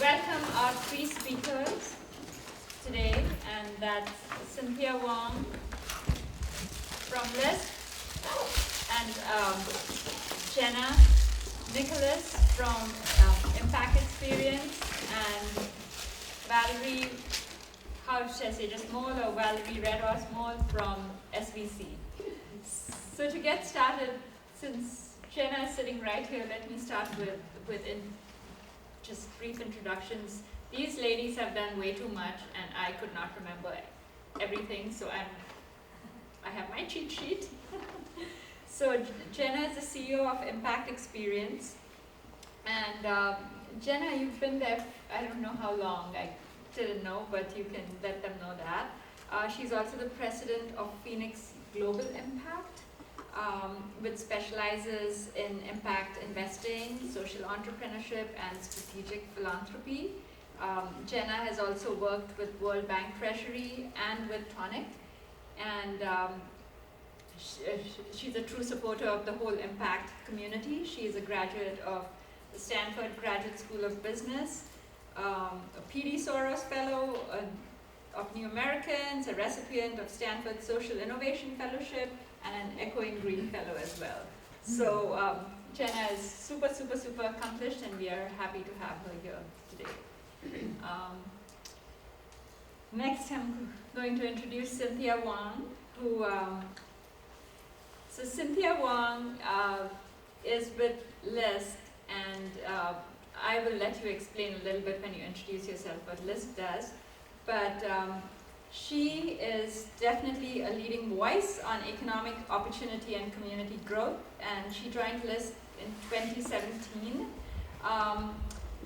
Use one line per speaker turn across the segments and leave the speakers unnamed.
welcome our three speakers today, and that's Cynthia Wong from LISP, and Jenna Nicholas from Impact Experience, and Valerie, how should I say, just Mole or Valerie Red Horse Mole from SVC. So to get started, since Jenna is sitting right here, let me start with just brief introductions. These ladies have done way too much, and I could not remember everything, so I have my cheat sheet. So Jenna is the CEO of Impact Experience, and Jenna, you've been there, I don't know how long, I didn't know, but you can let them know that. She's also the president of Phoenix Global Impact, which specializes in impact investing, social entrepreneurship, and strategic philanthropy. Jenna has also worked with World Bank Treasury and with Tonic, and she's a true supporter of the whole impact community. She is a graduate of the Stanford Graduate School of Business, a P.D. Soros Fellow of New Americans, a recipient of Stanford Social Innovation Fellowship, and an Echoing Green Fellow as well. So Jenna is super accomplished, and we are happy to have her here today. Next, I'm going to introduce Cynthia Wong, who, so Cynthia Wong is with LISP, and I will let you explain a little bit when you introduce yourself what LISP does, but she is definitely a leading voice on economic opportunity and community growth, and she joined LISP in 2017.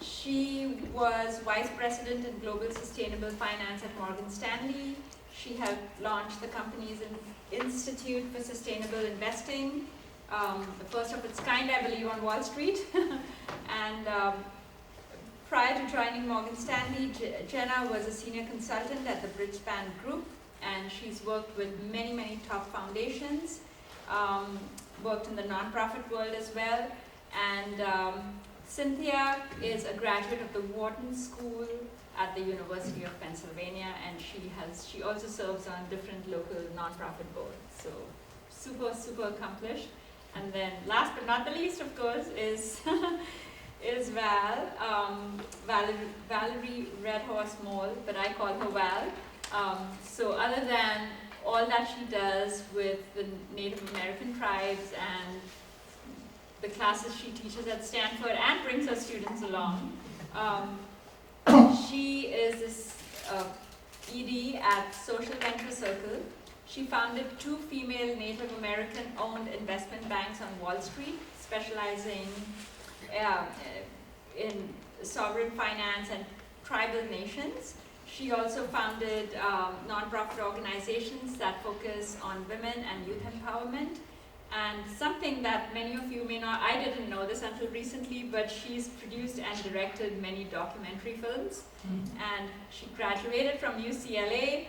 She was Vice President in Global Sustainable Finance at Morgan Stanley. She helped launch the company's Institute for Sustainable Investing, the first of its kind, I believe, on Wall Street. And prior to joining Morgan Stanley, Jenna was a senior consultant at the Bridgespan Group, and she's worked with many top foundations, worked in the nonprofit world as well. And Cynthia is a graduate of the Wharton School at the University of Pennsylvania, and she also serves on different local nonprofit boards. So super accomplished. And then last but not the least, of course, is Valerie Red Horse Mole, but I call her Val. So other than all that she does with the Native American tribes and the classes she teaches at Stanford and brings her students along, she is this ED at Social Venture Circle. She founded 2 female Native American-owned investment banks on Wall Street, specializing in sovereign finance and tribal nations. She also founded nonprofit organizations that focus on women and youth empowerment. And something that many of you may not, I didn't know this until recently, but she's produced and directed many documentary films. And she graduated from UCLA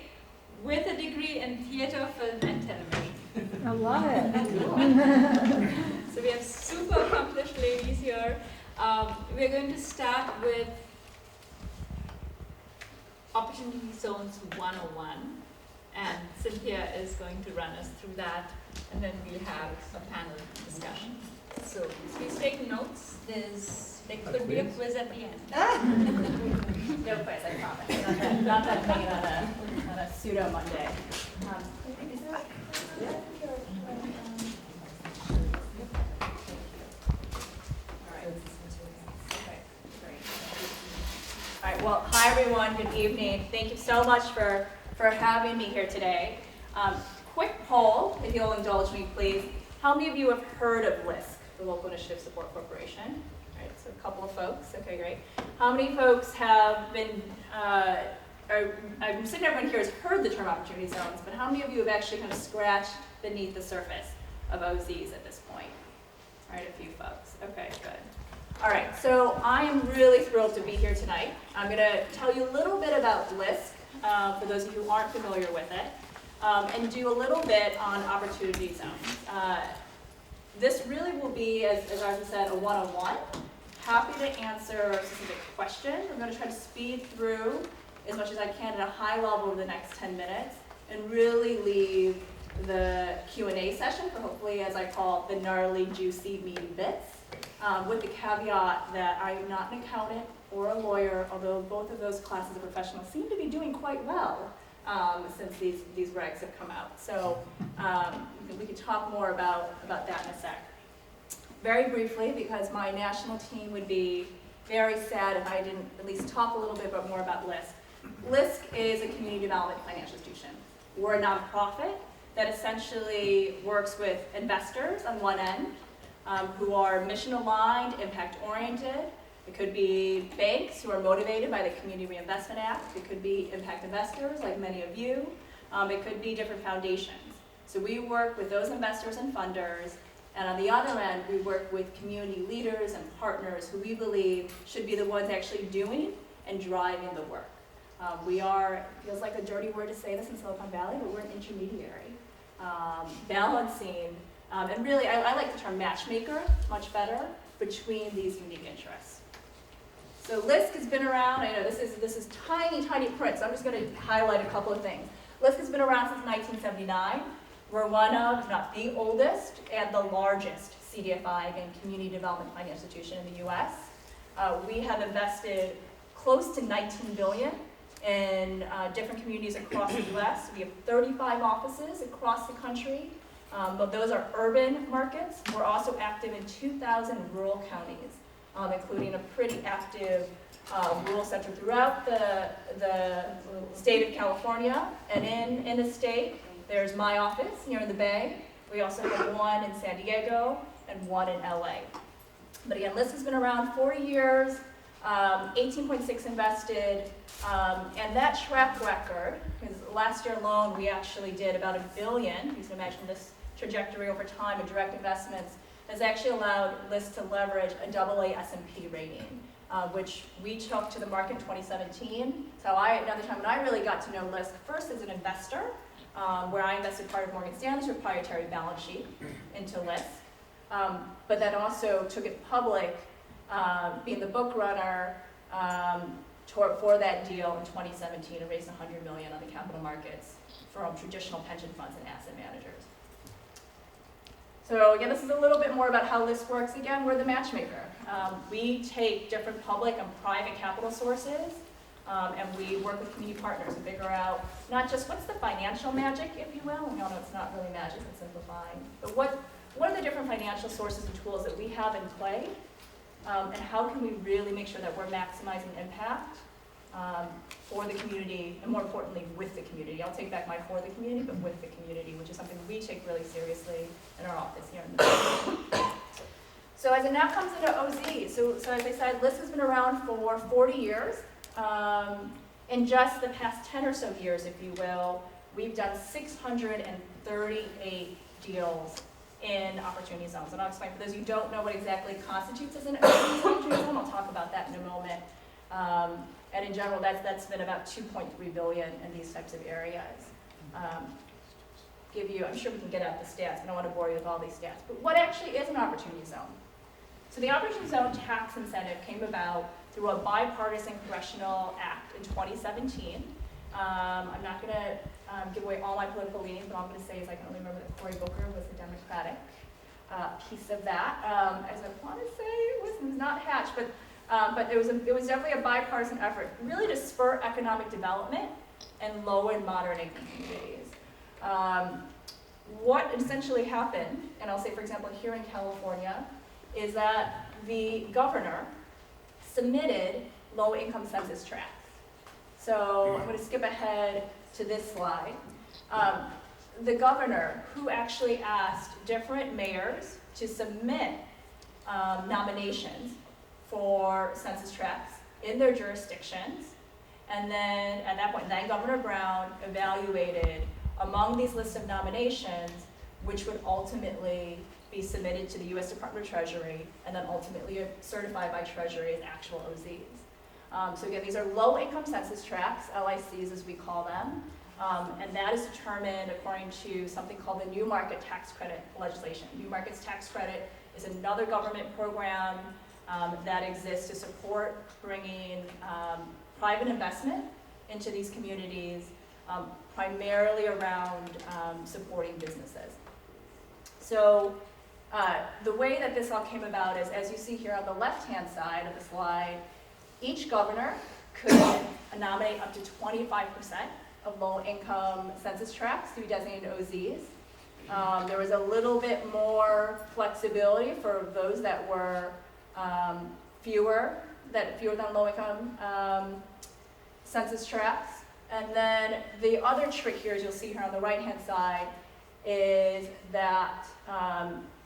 with a degree in theater, film, and television.
I love it.
So we have super accomplished ladies here. We're going to start with Opportunity Zones 101, and Cynthia is going to run us through that, and then we'll have a panel discussion. So please take notes. There could be a quiz at the end.
No quiz, I promise. Not that thing on a pseudo Monday. All right, well, hi everyone, good evening. Thank you so much for having me here today. Quick poll, if you'll indulge me, please. How many of you have heard of LISC, the Local Initiative Support Corporation? All right, so a couple of folks, okay, great. How many folks have been, I'm assuming everyone here has heard the term opportunity zones, but how many of you have actually kind of scratched beneath the surface of OZs at this point? All right, a few folks, okay, good. All right, so I am really thrilled to be here tonight. I'm gonna tell you a little bit about LISC, for those of you who aren't familiar with it, and do a little bit on opportunity zones. This really will be, as Arthur said, a one-on-one. happy to answer specific questions. I'm going to try to speed through as much as I can at a high level over the next 10 minutes and really leave the Q&A session for hopefully, as I call it, the gnarly, juicy, meaty bits, with the caveat that I am not an accountant or a lawyer, although both of those classes of professionals seem to be doing quite well since these regs have come out. So we can talk more about that in a sec. Very briefly, because my national team would be very sad if I didn't at least talk a little bit more about LISC. LISC is a community development financial institution. We're a nonprofit that essentially works with investors on one end who are mission-aligned, impact-oriented. It could be banks who are motivated by the Community Reinvestment Act. It could be impact investors, like many of you. It could be different foundations. So we work with those investors and funders, and on the other end, we work with community leaders and partners who we believe should be the ones actually doing and driving the work. We are, feels like a dirty word to say this in Silicon Valley, but we're an intermediary, balancing, and really, I like the term matchmaker, much better, between these unique interests. So LISC has been around. I know this is tiny, tiny print, so I'm just going to highlight a couple of things. LISC has been around since 1979. We're one of, if not the oldest, and the largest CDFI, again, community development financial institution in the U.S. We have invested close to $19 billion in different communities across the U.S. We have 35 offices across the country, but those are urban markets. We're also active in 2,000 rural counties, including a pretty active rural center throughout the state of California. And in the state, there's my office here in the Bay. We also have one in San Diego and one in LA. But again, LISC has been around 40 years, 18.6 invested, and that track record, because last year alone we actually did about $1 billion. You can imagine this trajectory over time of direct investments has actually allowed LISC to leverage a AA S&P rating, which we took to the market in 2017. So another time when I really got to know LISC, first as an investor, where I invested part of Morgan Stanley's proprietary balance sheet into LISC, but then also took it public, being the book runner for that deal in 2017 and raised $100 million on the capital markets from traditional pension funds and asset managers. So again, this is a little bit more about how LISC works. Again, we're the matchmaker. We take different public and private capital sources, and we work with community partners to figure out not just what's the financial magic, if you will. We all know it's not really magic, it's simplifying. But what are the different financial sources and tools that we have in play, and how can we really make sure that we're maximizing impact for the community, and more importantly, with the community. I'll take back my for the community, but with the community, which is something we take really seriously in our office here in the Bay. So as it now comes into OZ, so as I said, LISC has been around for 40 years. In just the past 10 or so years, if you will, we've done 638 deals in opportunity zones. And I'll explain for those who don't know what exactly constitutes as an opportunity zone. I'll talk about that in a moment. And in general, that's been about $2.3 billion in these types of areas. I'm sure we can get out the stats, but I don't want to bore you with all these stats. But what actually is an opportunity zone? So the opportunity zone tax incentive came about through a bipartisan congressional act in 2017. I'm not going to give away all my political leanings, but all I'm going to say is I can only remember that Cory Booker was the Democratic piece of that. As I want to say, it was not Hatch, but it was definitely a bipartisan effort, really to spur economic development and low and moderate income communities. What essentially happened, and I'll say, for example, here in California, is that the governor submitted low-income census tracts. So I'm going to skip ahead to this slide. The governor, who actually asked different mayors to submit nominations for census tracts in their jurisdictions, and then at that point, then Governor Brown evaluated among these lists of nominations which would ultimately be submitted to the U.S. Department of Treasury and then ultimately certified by Treasury as actual OZs. So again, these are low-income census tracts, LICs as we call them, and that is determined according to something called the New Market Tax Credit legislation. New Markets Tax Credit is another government program that exists to support bringing private investment into these communities, primarily around supporting businesses. So the way that this all came about is, as you see here on the left-hand side of the slide, each governor could nominate up to 25% of low-income census tracts to be designated OZs. There was a little bit more flexibility for those that were fewer than low-income census tracts. And then the other trick here, as you'll see here on the right-hand side, is that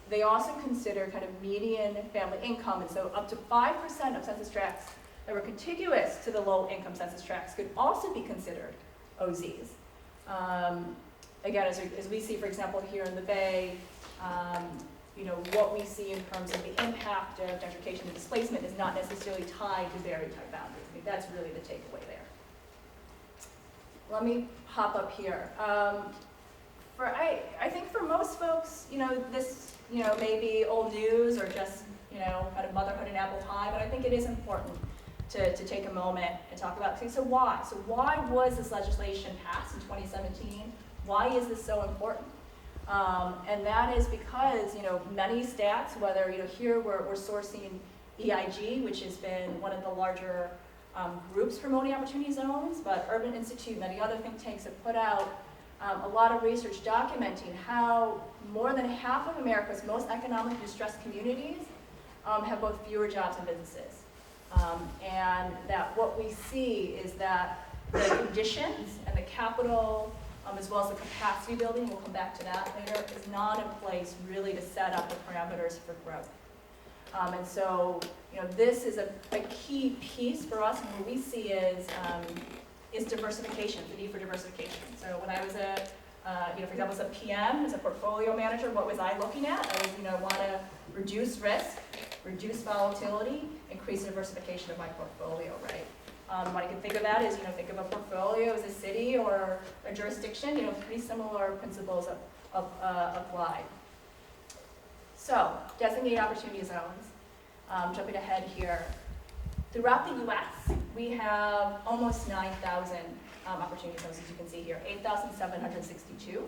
they also consider kind of median family income, and so up to 5% of census tracts that were contiguous to the low-income census tracts could also be considered OZs. Again, as we see, for example, here in the Bay, what we see in terms of the impact of gentrification and displacement is not necessarily tied to barrier-type boundaries. I think that's really the takeaway there. Let me hop up here. I think for most folks, this, may be old news or just, kind of motherhood and apple pie, but I think it is important to take a moment and talk about, so why? So why was this legislation passed in 2017? Why is this so important? And that is because, many stats, whether, here we're sourcing EIG, which has been one of the larger groups promoting opportunity zones, but Urban Institute and many other think tanks have put out a lot of research documenting how more than half of America's most economically distressed communities have both fewer jobs and businesses. And that what we see is that the conditions and the capital, as well as the capacity building, we'll come back to that later, is not in place really to set up the parameters for growth. And so, this is a key piece for us, and what we see is diversification, the need for diversification. So when I was for example, as a PM, as a portfolio manager, what was I looking at? I was, want to reduce risk, reduce volatility, increase diversification of my portfolio, right? What I can think of that is, think of a portfolio as a city or a jurisdiction, pretty similar principles apply. So, designated opportunity zones, jumping ahead here. Throughout the US, we have almost 9,000 opportunity zones, as you can see here, 8,762.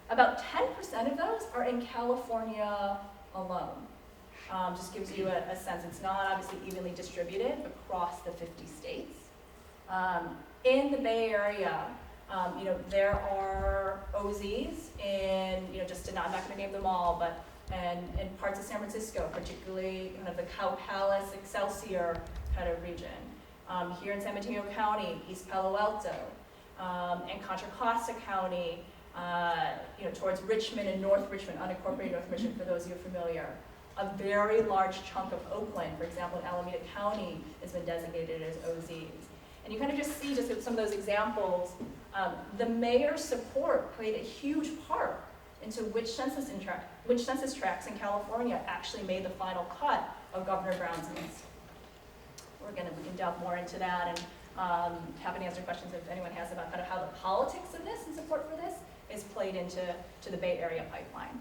About 10% of those are in California alone. Just gives you a sense. It's not obviously evenly distributed across the 50 states. In the Bay Area, there are OZs in, I'm not going to name them all, but in parts of San Francisco, particularly kind of the Cow Palace, Excelsior kind of region. Here in San Mateo County, East Palo Alto, and Contra Costa County, towards Richmond and North Richmond, unincorporated North Richmond, for those of you familiar. A very large chunk of Oakland, for example, in Alameda County, has been designated as OZs. And you kind of just see, just with some of those examples, the mayor's support played a huge part into which census tracts in California actually made the final cut of Governor Brown's list. We can delve more into that, and happy to answer questions if anyone has about kind of how the politics of this and support for this is played into the Bay Area pipeline.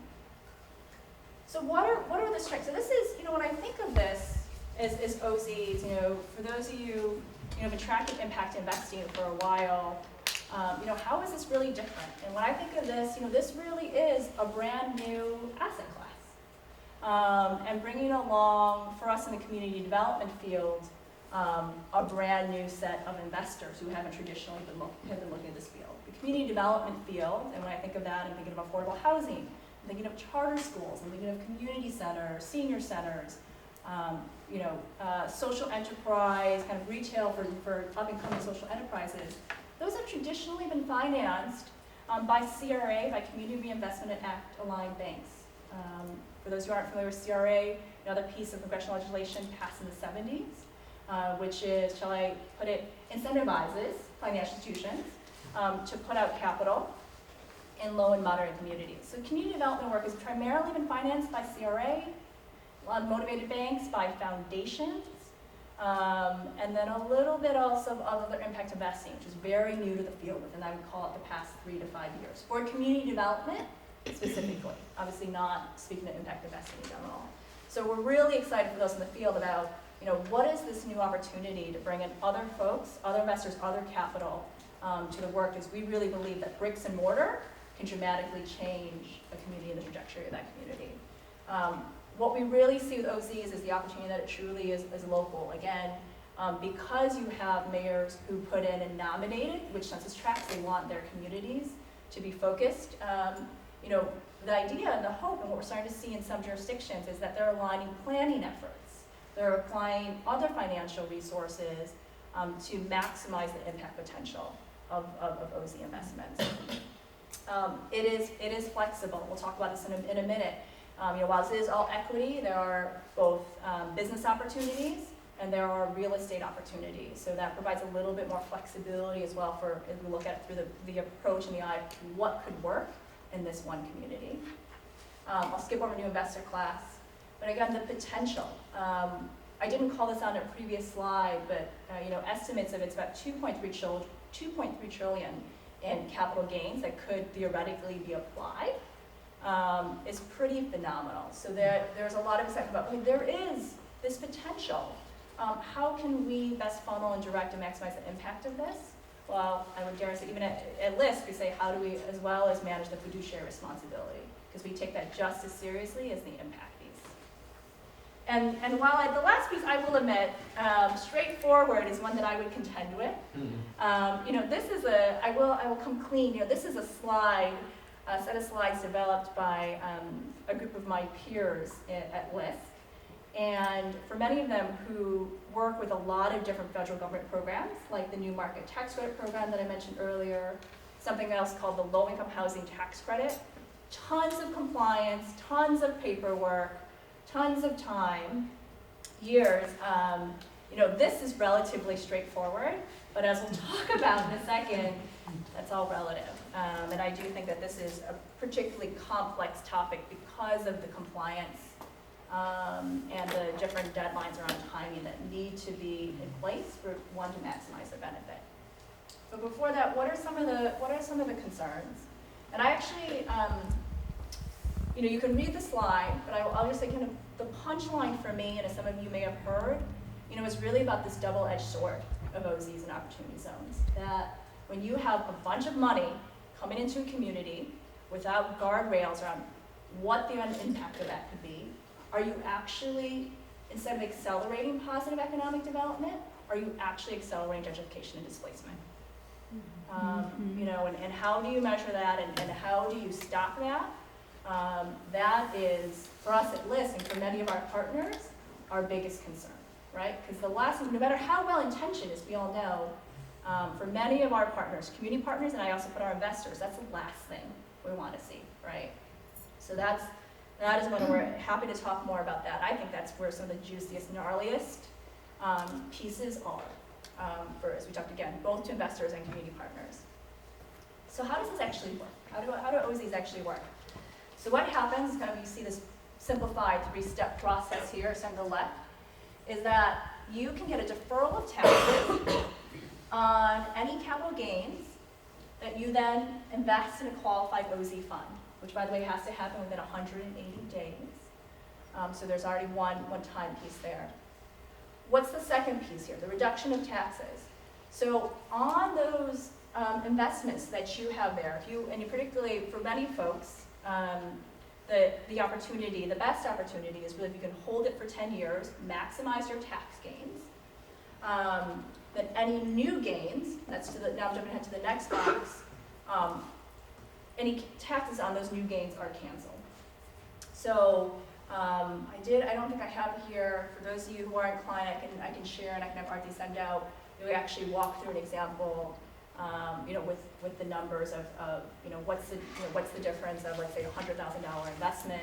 So what are the strengths? So this is, when I think of this as OZs, for those of you, have been tracking impact investing for a while, how is this really different? And when I think of this, this really is a brand new asset class. And bringing along, for us in the community development field, a brand new set of investors who haven't traditionally been looking at this field. The community development field, and when I think of that, I'm thinking of affordable housing, I'm thinking of charter schools, I'm thinking of community centers, senior centers, social enterprise, kind of retail for up-and-coming social enterprises. Those have traditionally been financed by CRA, by Community Reinvestment Act aligned banks. For those who aren't familiar with CRA, another piece of congressional legislation passed in the 70s, which is, shall I put it, incentivizes financial institutions to put out capital in low and moderate communities. So community development work has primarily been financed by CRA, motivated banks, by foundations, and then a little bit also of other impact investing, which is very new to the field, and I would call it the past 3 to 5 years. For community development, specifically, obviously not speaking of impact investing in general. So we're really excited for those in the field about, what is this new opportunity to bring in other folks, other investors, other capital to the work, because we really believe that bricks and mortar can dramatically change a community and the trajectory of that community. What we really see with OZs is the opportunity that it truly is local. Again, because you have mayors who put in and nominated which census tracts they want their communities to be focused, the idea and the hope and what we're starting to see in some jurisdictions is that they're aligning planning efforts. They're applying other financial resources to maximize the impact potential of OZ investments. It is flexible. We'll talk about this in a minute. While this is all equity, there are both business opportunities and there are real estate opportunities. So that provides a little bit more flexibility as well for, as we look at it through the approach and the eye of what could work in this one community. I'll skip over new investor class, but again, the potential. I didn't call this out in a previous slide, but estimates of it's about 2.3 trillion in capital gains that could theoretically be applied is pretty phenomenal. So there's a lot of excitement about, there is this potential. How can we best funnel and direct and maximize the impact of this? Well, I would dare say, even at LISC, we say, how do we, as well as manage the fiduciary responsibility? Because we take that just as seriously as the impact piece. And while the last piece, I will admit, straightforward is one that I would contend with. This is I will come clean. This is a slide, a set of slides developed by a group of my peers at LISC. And for many of them who work with a lot of different federal government programs, like the New Market Tax Credit Program that I mentioned earlier, something else called the Low Income Housing Tax Credit, tons of compliance, tons of paperwork, tons of time, years. This is relatively straightforward, but as we'll talk about in a second, that's all relative. And I do think that this is a particularly complex topic because of the compliance and the different deadlines around timing that need to be in place for one to maximize the benefit. But before that, what are some of the concerns? And I actually, you can read the slide, but I'll just say kind of the punchline for me, and as some of you may have heard, is really about this double-edged sword of OZs and opportunity zones. That when you have a bunch of money coming into a community without guardrails around what the impact of that could be, are you actually, instead of accelerating positive economic development, are you actually accelerating gentrification and displacement? And how do you measure that, and how do you stop that? That is, for us at LISC and for many of our partners, our biggest concern, right? Because the last thing, no matter how well-intentioned, as we all know, for many of our partners, community partners, and I also put our investors, that's the last thing we want to see, right? So that is when we're happy to talk more about that. I think that's where some of the juiciest, gnarliest pieces are, for, as we talked again, both to investors and community partners. So how does this actually work? How do OZs actually work? So what happens, kind of you see this simplified 3-step process here, center left, is that you can get a deferral of taxes on any capital gains that you then invest in a qualified OZ fund, which by the way has to happen within 180 days. So there's already one time piece there. What's the second piece here? The reduction of taxes. So on those investments that you have there, and particularly for many folks, the opportunity, the best opportunity is really if you can hold it for 10 years, maximize your tax gains. Then any new gains, now I'm jumping ahead to the next box, any taxes on those new gains are canceled. So I don't think I have it here. For those of you who are inclined, I can share and I can have Arti send out. We actually walk through an example, with the numbers of what's the difference of, let's say, a $100,000 investment,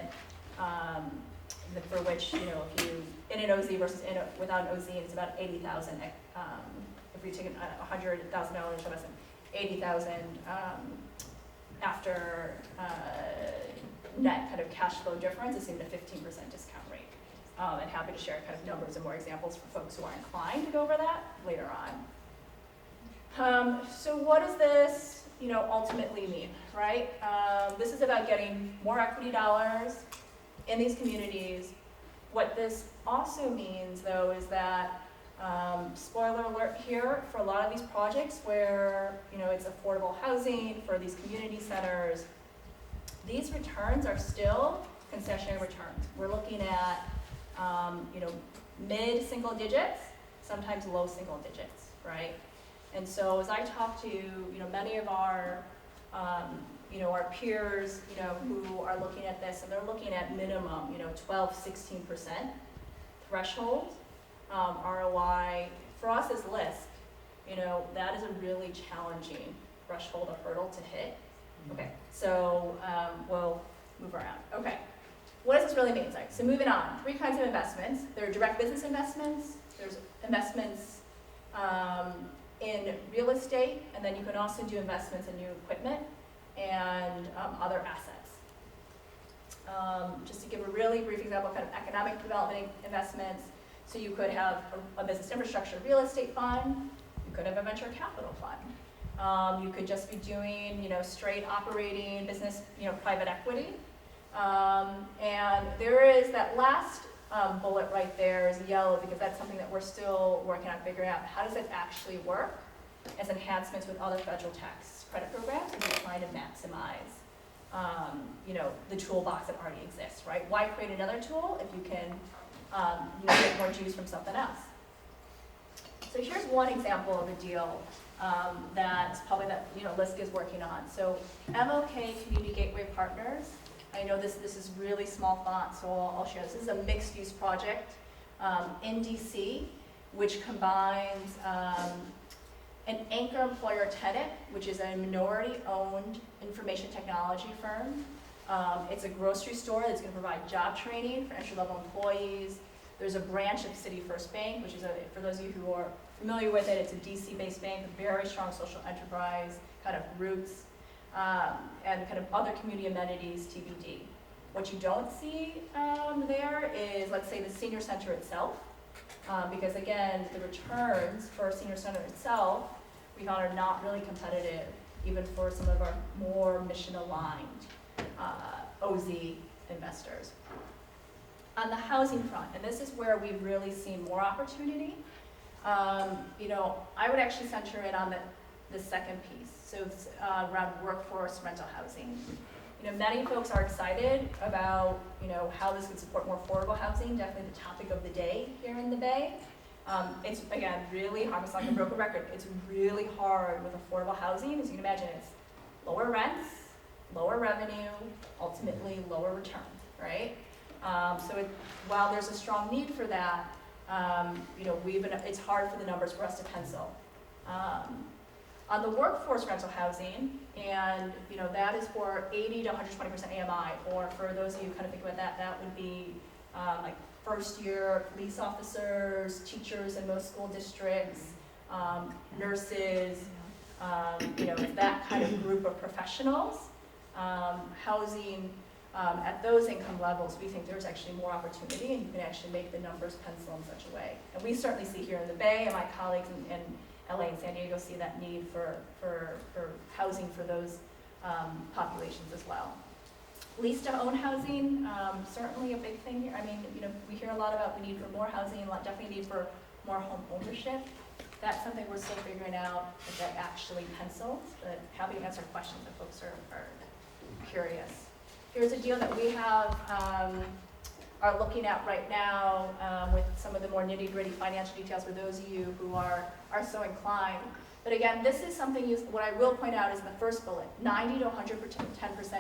for which, if you in an OZ versus without an OZ, it's about 80,000. If we take a $100,000 investment, 80,000 after net kind of cash flow difference, assuming a 15% discount rate. And happy to share kind of numbers and more examples for folks who are inclined to go over that later on. So what does this, ultimately mean, right? This is about getting more equity dollars in these communities What this also means, though, is that, spoiler alert here, for a lot of these projects where, it's affordable housing, for these community centers, these returns are still concessionary returns. We're looking at, mid-single digits, sometimes low single digits, right? And so as I talk to, many of our, our peers, who are looking at this, and they're looking at minimum, 12, 16% threshold ROI. For us as LISC, that is a really challenging threshold or hurdle to hit. Okay, so we'll move around. Okay, what does this really mean? So moving on, 3 kinds of investments. There are direct business investments, there's investments in real estate, and then you can also do investments in new equipment and other assets. Just to give a really brief example, kind of economic development investments. So you could have a business infrastructure real estate fund, you could have a venture capital fund. You could just be doing, straight operating business, private equity. And there is that last bullet right there is yellow because that's something that we're still working on figuring out. How does it actually work as enhancements with other federal tax credit programs as we're trying to maximize, the toolbox that already exists, right? Why create another tool if you can get more juice from something else? So here's one example of a deal that's probably that LISC is working on. So MLK Community Gateway Partners. I know this is really small font, so I'll share this. This is a mixed-use project in DC, which combines an anchor employer tenant, which is a minority-owned information technology firm. It's a grocery store that's going to provide job training for entry-level employees. There's a branch of City First Bank, which is, for those of you who are familiar with it, it's a DC-based bank with very strong social enterprise kind of roots, and kind of other community amenities, TBD. What you don't see there is, let's say, the senior center itself, because again, the returns for a senior center itself, we found are not really competitive, even for some of our more mission-aligned OZ investors. On the housing front, and this is where we've really seen more opportunity, I would actually center in on the second piece, so it's around workforce rental housing. Many folks are excited about, how this could support more affordable housing, definitely the topic of the day here in the Bay. It's, again, really hard, it's like a broken record, it's really hard with affordable housing. As you can imagine, it's lower rents, lower revenue, ultimately lower returns, right? While there's a strong need for that, it's hard for the numbers for us to pencil. On the workforce rental housing, and that is for 80 to 120% AMI, or for those of you who kind of think about that, that would be like first-year police officers, teachers in most school districts, nurses, it's that kind of group of professionals. Housing at those income levels, we think there's actually more opportunity, and you can actually make the numbers pencil in such a way. And we certainly see here in the Bay, and my colleagues in LA and San Diego see that need for housing for those populations as well. Lease-to-own housing, certainly a big thing here. I mean, we hear a lot about the need for more housing, definitely need for more home ownership. That's something we're still figuring out if that actually pencils, but happy to answer questions if folks are curious. Here's a deal that we have, are looking at right now with some of the more nitty-gritty financial details for those of you who are so inclined. But again, this is something, what I will point out is the first bullet, 90 to 110%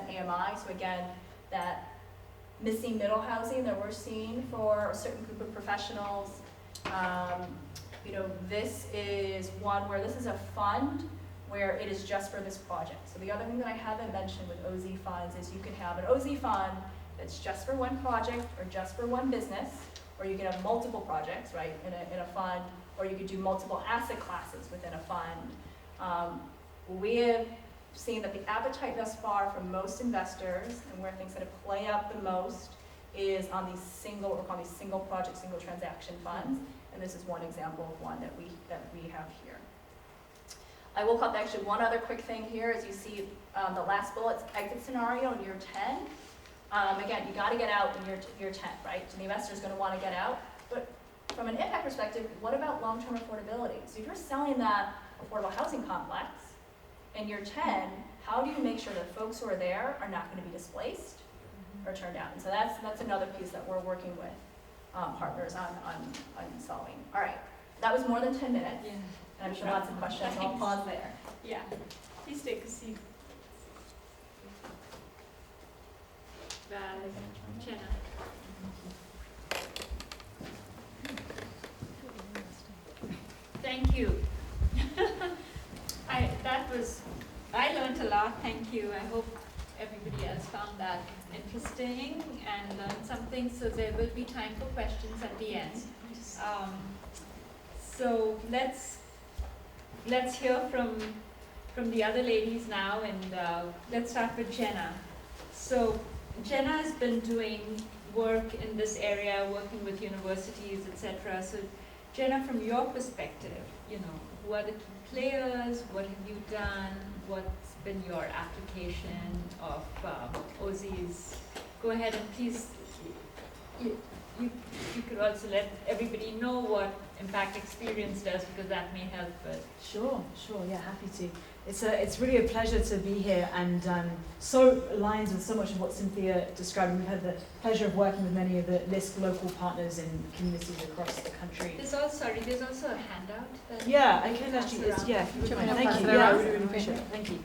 AMI. So again, that missing middle housing that we're seeing for a certain group of professionals. This is one where this is a fund where it is just for this project. So the other thing that I haven't mentioned with OZ funds is you can have an OZ fund that's just for one project or just for one business, or you can have multiple projects, right, in a fund, or you could do multiple asset classes within a fund. We have seen that the appetite thus far from most investors, and where things that play out the most, is on these single project, single transaction funds, and this is one example of one that we have here. I will cut actually one other quick thing here, as you see the last bullet's exit scenario in year 10. Again, you got to get out in your tent, right? So the investor's going to want to get out. But from an impact perspective, what about long-term affordability? So if you're selling that affordable housing complex in your 10, how do you make sure that folks who are there are not going to be displaced or turned out? And so that's another piece that we're working with partners on solving. All right, that was more than 10 minutes.
Yeah.
And I'm sure lots of questions, so I'll pause there.
Yeah. Please take a seat. Val, Jenna. Thank you. I learned a lot, thank you. I hope everybody else found that interesting and learned something, so there will be time for questions at the end. So let's hear from the other ladies now, and let's start with Jenna. So Jenna has been doing work in this area, working with universities, etc. So Jenna, from your perspective, who are the key players? What have you done? What's been your application of OZs? Go ahead and please, you could also let everybody know what Impact Experience does, because that may help. But
Sure, yeah, happy to. It's really a pleasure to be here, and so aligns with so much of what Cynthia described. We've had the pleasure of working with many of the LISC local partners in communities across the country.
there's also a handout. That
Yeah, I can actually, if you wouldn't mind. Thank you. Yeah, I really appreciate it. Thank you.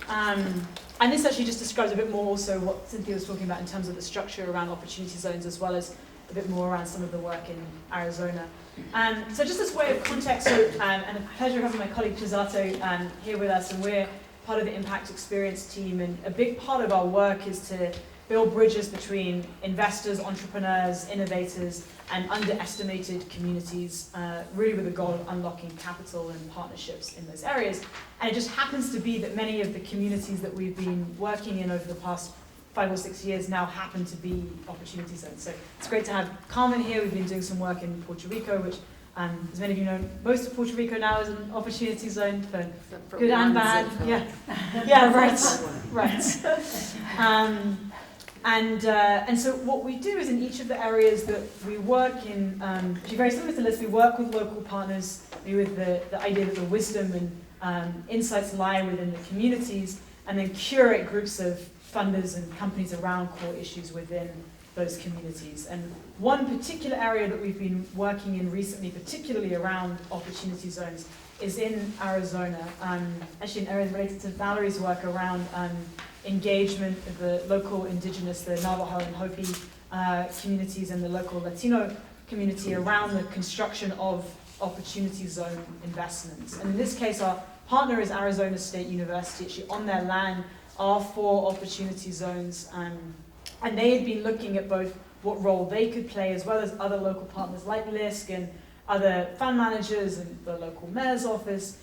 And this actually just describes a bit more also what Cynthia was talking about in terms of the structure around opportunity zones, as well as a bit more around some of the work in Arizona. So just as way of context, and a pleasure having my colleague Chisato here with us, and we're part of the Impact Experience team, and a big part of our work is to build bridges between investors, entrepreneurs, innovators, and underestimated communities, really with the goal of unlocking capital and partnerships in those areas. And it just happens to be that many of the communities that we've been working in over the past 5 or 6 years now happen to be opportunity zones. So it's great to have Carmen here. We've been doing some work in Puerto Rico, which, as many of you know, most of Puerto Rico now is an opportunity zone for good and bad. Yeah, right. And so what we do is, in each of the areas that we work in, actually very similar to this, we work with local partners with the idea that the wisdom and insights lie within the communities, and then curate groups of funders and companies around core issues within those communities. And one particular area that we've been working in recently, particularly around opportunity zones, is in Arizona. Actually an area related to Valerie's work around engagement of the local indigenous, the Navajo and Hopi communities, and the local Latino community around the construction of opportunity zone investments. And in this case, our partner is Arizona State University. Actually, on their land are 4 opportunity zones, and they had been looking at both what role they could play, as well as other local partners like LISC and other fund managers and the local mayor's office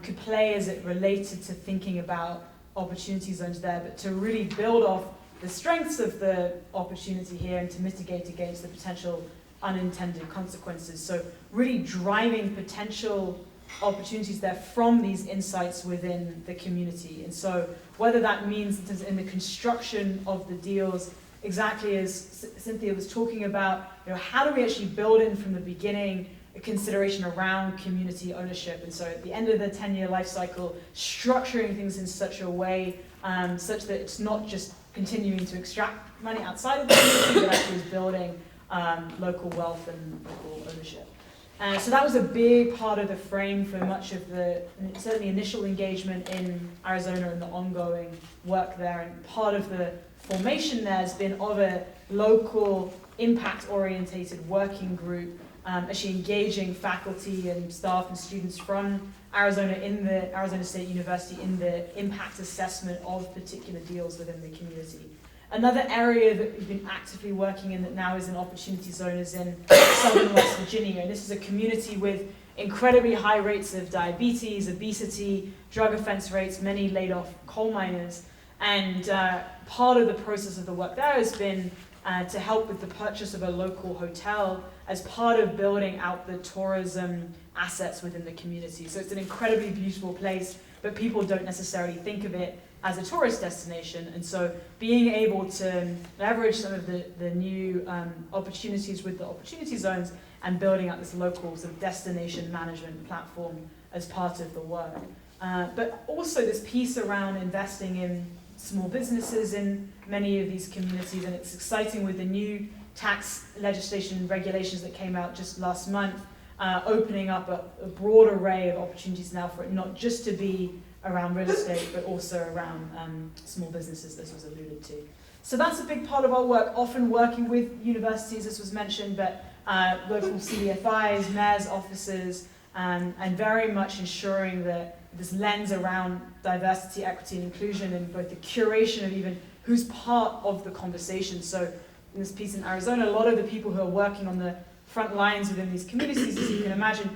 could play as it related to thinking about opportunity zones there, but to really build off the strengths of the opportunity here and to mitigate against the potential unintended consequences. So really driving potential opportunities there from these insights within the community. And so whether that means in the construction of the deals, exactly as Cynthia was talking about, how do we actually build in from the beginning a consideration around community ownership? And so at the end of the 10-year life cycle, structuring things in such a way such that it's not just continuing to extract money outside of the community, but actually is building local wealth and local ownership. So that was a big part of the frame for much of the, certainly initial engagement in Arizona and the ongoing work there. And part of the formation there has been of a local impact-orientated working group, actually engaging faculty and staff and students from Arizona in the Arizona State University in the impact assessment of particular deals within the community. Another area that we've been actively working in that now is an opportunity zone is in southern West Virginia. And this is a community with incredibly high rates of diabetes, obesity, drug offense rates, many laid off coal miners. And part of the process of the work there has been to help with the purchase of a local hotel as part of building out the tourism assets within the community. So it's an incredibly beautiful place, but people don't necessarily think of it as a tourist destination. And so being able to leverage some of the new opportunities with the opportunity zones and building out this local sort of destination management platform as part of the work. But also this piece around investing in small businesses in many of these communities, and it's exciting with the new tax legislation and regulations that came out just last month, opening up a broad array of opportunities now for it not just to be around real estate, but also around small businesses, this was alluded to. So that's a big part of our work, often working with universities, this was mentioned, but local CDFIs, mayor's offices, and very much ensuring that this lens around diversity, equity, and inclusion, and both the curation of even who's part of the conversation. So in this piece in Arizona, a lot of the people who are working on the front lines within these communities, as you can imagine,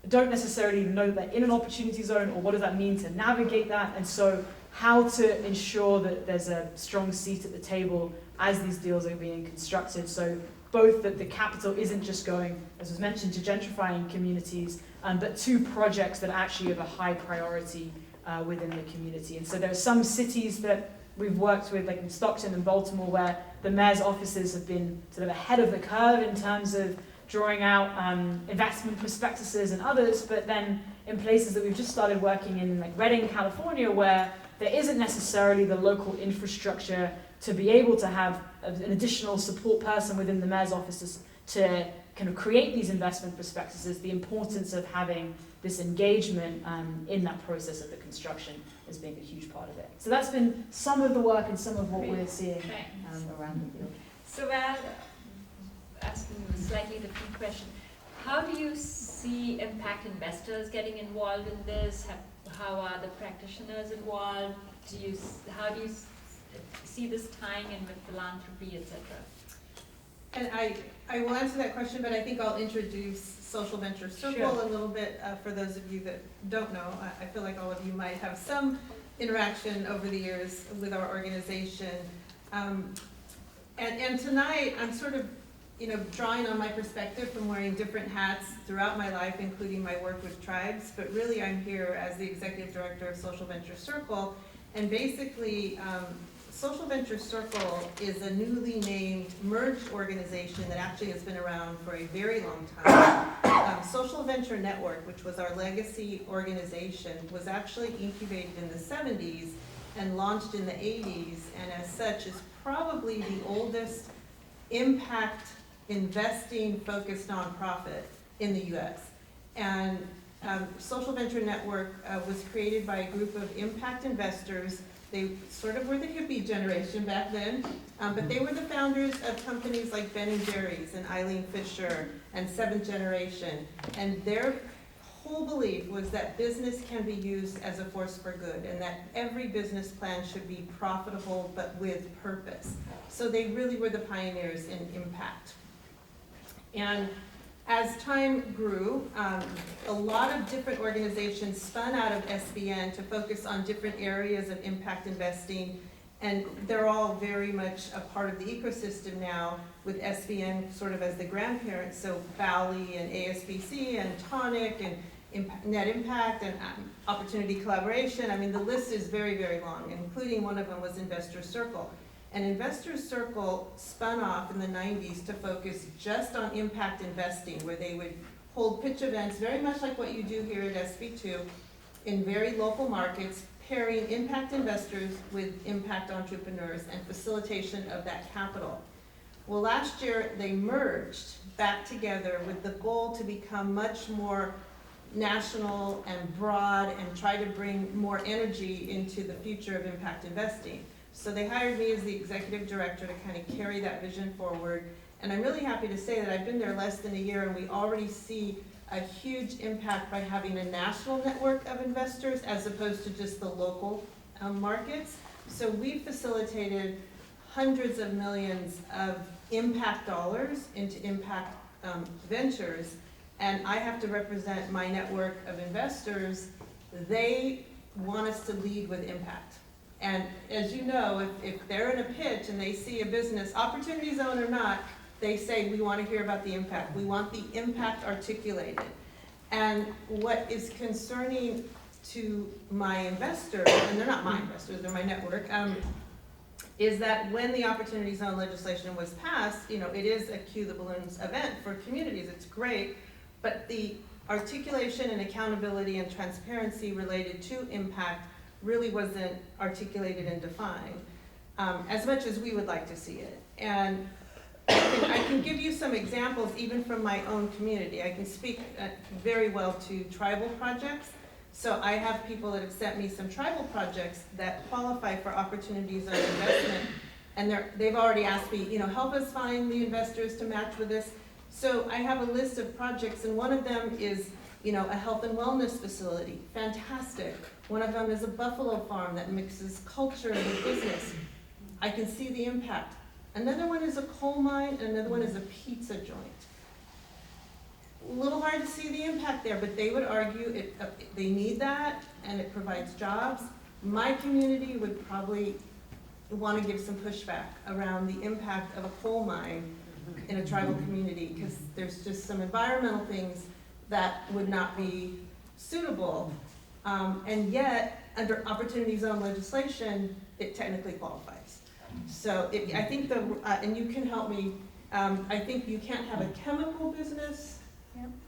don't necessarily know that they're in an opportunity zone, or what does that mean to navigate that, and so how to ensure that there's a strong seat at the table as these deals are being constructed. So both that the capital isn't just going, as was mentioned, to gentrifying communities, but to projects that actually have a high priority within the community. And so there are some cities that we've worked with, like in Stockton and Baltimore, where the mayor's offices have been sort of ahead of the curve in terms of drawing out investment prospectuses and others, but then in places that we've just started working in, like Redding, California, where there isn't necessarily the local infrastructure to be able to have an additional support person within the mayor's offices to kind of create these investment prospectuses, the importance of having this engagement in that process of the construction as being a huge part of it. So that's been some of the work and some of what we're seeing around the field.
So Val, asking a slightly different question. How do you see impact investors getting involved in this? How are the practitioners involved? How do you see this tying in with philanthropy, etc.?
And I will answer that question, but I think I'll introduce Social Venture Circle
Sure.
a little bit for those of you that don't know. I feel like all of you might have some interaction over the years with our organization. And tonight, I'm sort of, drawing on my perspective from wearing different hats throughout my life, including my work with tribes, but really I'm here as the executive director of Social Venture Circle. And basically, Social Venture Circle is a newly named merged organization that actually has been around for a very long time. Social Venture Network, which was our legacy organization, was actually incubated in the 70s and launched in the 80s, and as such is probably the oldest impact investing focused nonprofit in the US. And Social Venture Network was created by a group of impact investors. They sort of were the hippie generation back then, but they were the founders of companies like Ben & Jerry's and Eileen Fisher and Seventh Generation. And their whole belief was that business can be used as a force for good, and that every business plan should be profitable but with purpose. So they really were the pioneers in impact. And as time grew, a lot of different organizations spun out of SVN to focus on different areas of impact investing, and they're all very much a part of the ecosystem now, with SVN sort of as the grandparent, so Valley and ASBC and Tonic and Net Impact and Opportunity Collaboration. I mean, the list is very, very long, including one of them was Investor Circle. And Investor Circle spun off in the 90s to focus just on impact investing, where they would hold pitch events, very much like what you do here at SV2, in very local markets, pairing impact investors with impact entrepreneurs and facilitation of that capital. Well, last year they merged back together with the goal to become much more national and broad and try to bring more energy into the future of impact investing. So they hired me as the executive director to kind of carry that vision forward. And I'm really happy to say that I've been there less than a year, and we already see a huge impact by having a national network of investors as opposed to just the local markets. So we facilitated hundreds of millions of impact dollars into impact ventures. And I have to represent my network of investors. They want us to lead with impact. And as you know, if they're in a pitch and they see a business, opportunity zone or not, they say, we want to hear about the impact. We want the impact articulated. And what is concerning to my investors, and they're not my investors, they're my network, is that when the Opportunity Zone legislation was passed, it is a Cue the Balloons event for communities, it's great, but the articulation and accountability and transparency related to impact really wasn't articulated and defined, as much as we would like to see it. And I can give you some examples even from my own community. I can speak very well to tribal projects. So I have people that have sent me some tribal projects that qualify for Opportunity Zone investment, and they've already asked me, help us find the investors to match with this. So I have a list of projects, and one of them is, a health and wellness facility, fantastic. One of them is a buffalo farm that mixes culture with business. I can see the impact. Another one is a coal mine, and another one is a pizza joint. A little hard to see the impact there, but they would argue they need that, and it provides jobs. My community would probably want to give some pushback around the impact of a coal mine in a tribal community, because there's just some environmental things that would not be suitable. And yet, under Opportunity Zone legislation, it technically qualifies. So I think and you can help me, I think you can't have a chemical business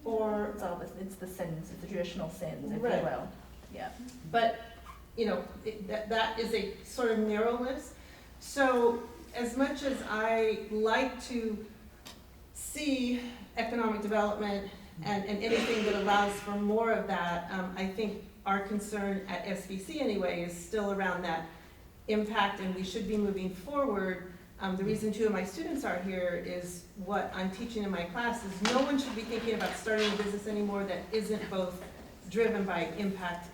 or.
It's the sins, it's the traditional sins, if
Right.
you will. Yeah.
But, that is a sort of narrow list. So as much as I like to see economic development and anything that allows for more of that, I think our concern at SVC anyway is still around that impact, and we should be moving forward. The reason 2 of my students are here is what I'm teaching in my class is no one should be thinking about starting a business anymore that isn't both driven by impact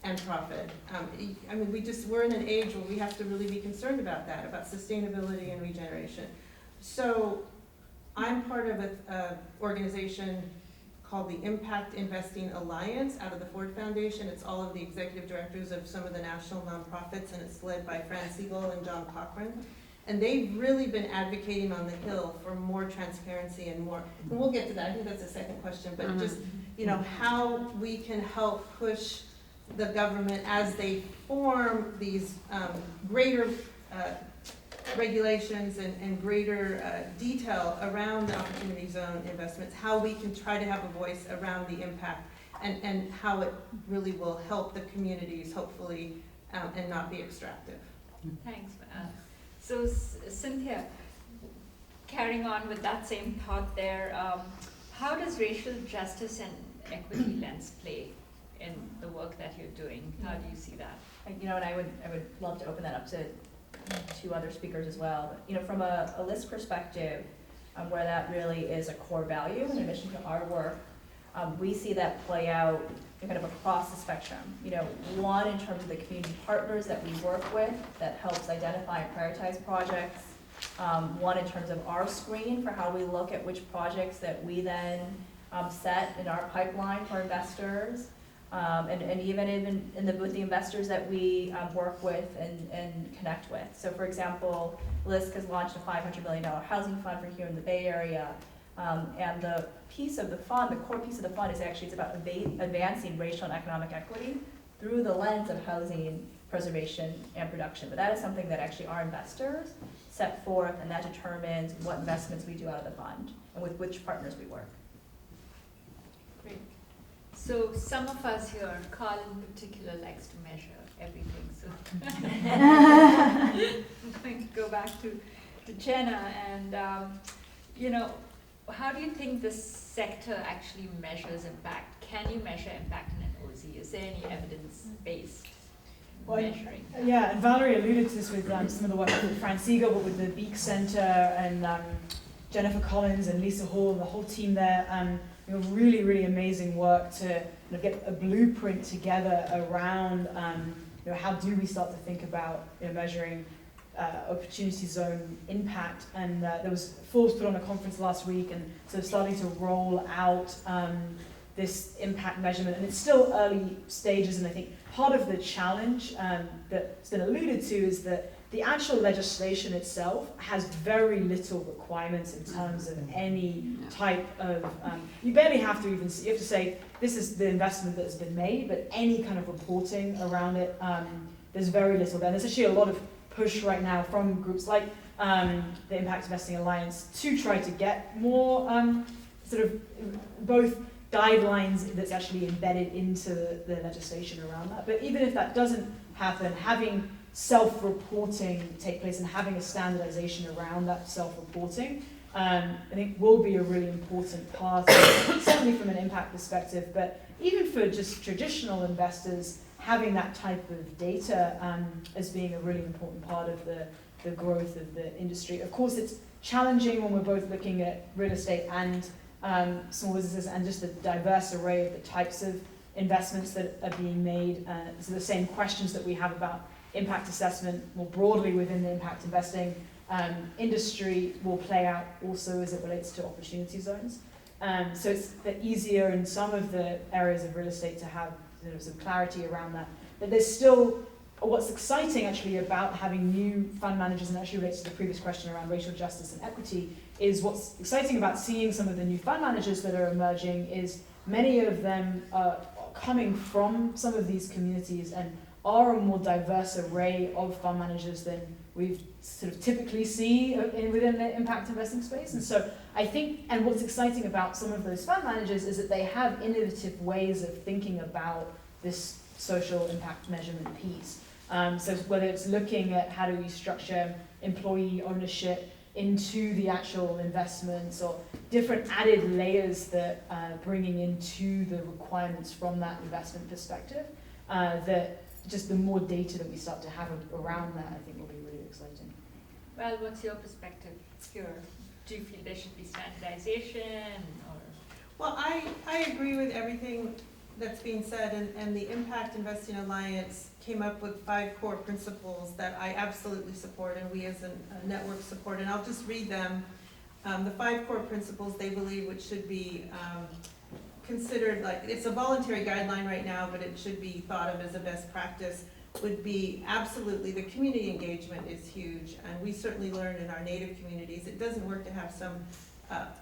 and profit. We're in an age where we have to really be concerned about that, about sustainability and regeneration. So I'm part of an organization called the Impact Investing Alliance out of the Ford Foundation. It's all of the executive directors of some of the national nonprofits, and it's led by Fran Siegel and John Cochran. And they've really been advocating on the Hill for more transparency and more, and we'll get to that, I think that's the second question, but just, how we can help push the government as they form these greater regulations and greater detail around the Opportunity Zone investments, how we can try to have a voice around the impact and how it really will help the communities, hopefully, and not be extractive.
Thanks. So Cynthia, carrying on with that same thought there, how does racial justice and equity lens play in the work that you're doing? How do you see that?
And I would love to open that up to 2 other speakers as well. But, from a LISC perspective, where that really is a core value in addition to our work, we see that play out kind of across the spectrum. One, in terms of the community partners that we work with that helps identify and prioritize projects. One, in terms of our screen for how we look at which projects that we then set in our pipeline for investors. And even with the investors that we work with and connect with. So for example, LISC has launched a $500 million housing fund for here in the Bay Area. And the piece of the fund, the core piece of the fund is actually, it's about advancing racial and economic equity through the lens of housing preservation and production. But that is something that actually our investors set forth, and that determines what investments we do out of the fund and with which partners we work.
Great. So some of us here, Carl in particular, likes to measure everything. So I'm going to go back to Jenna, and how do you think this sector actually measures impact? Can you measure impact in an OZ? Is there any evidence-based measuring?
Yeah, and Valerie alluded to this with some of the work with Fran Siegel, but with the Beek Center and Jennifer Collins and Lisa Hall and the whole team there. Really, really amazing work to get a blueprint together around how do we start to think about measuring Opportunity Zone impact. And there was Forbes put on a conference last week, and so starting to roll out this impact measurement, and it's still early stages. And I think part of the challenge that's been alluded to is that the actual legislation itself has very little requirements in terms of any type of, you barely have to even, you have to say, this is the investment that's been made, but any kind of reporting around it, there's very little there. And there's actually a lot of push right now from groups like the Impact Investing Alliance to try to get more sort of both guidelines that's actually embedded into the legislation around that. But even if that doesn't happen, having self-reporting take place and having a standardization around that self-reporting, I think will be a really important part, certainly from an impact perspective, but even for just traditional investors, having that type of data as being a really important part of the growth of the industry. Of course, it's challenging when we're both looking at real estate and small businesses and just the diverse array of the types of investments that are being made. So the same questions that we have about impact assessment more broadly within the impact investing industry will play out also as it relates to opportunity zones. So it's easier in some of the areas of real estate to have some clarity around that. But there's still, what's exciting actually about having new fund managers, and actually relates to the previous question around racial justice and equity, is what's exciting about seeing some of the new fund managers that are emerging is many of them are coming from some of these communities and are a more diverse array of fund managers than we've sort of typically see within the impact investing space. And so I think, and what's exciting about some of those fund managers is that they have innovative ways of thinking about this social impact measurement piece. So whether it's looking at how do we structure employee ownership into the actual investments or different added layers that bringing into the requirements from that investment perspective, that just the more data that we start to have around that, I think will be really exciting.
Well, what's your perspective? Do you feel there should be standardization or?
Well, I agree with everything that's being said, and the Impact Investing Alliance came up with 5 core principles that I absolutely support and we as a network support, and I'll just read them. The 5 core principles they believe which should be considered, like, it's a voluntary guideline right now, but it should be thought of as a best practice, would be absolutely the community engagement is huge, and we certainly learned in our native communities it doesn't work to have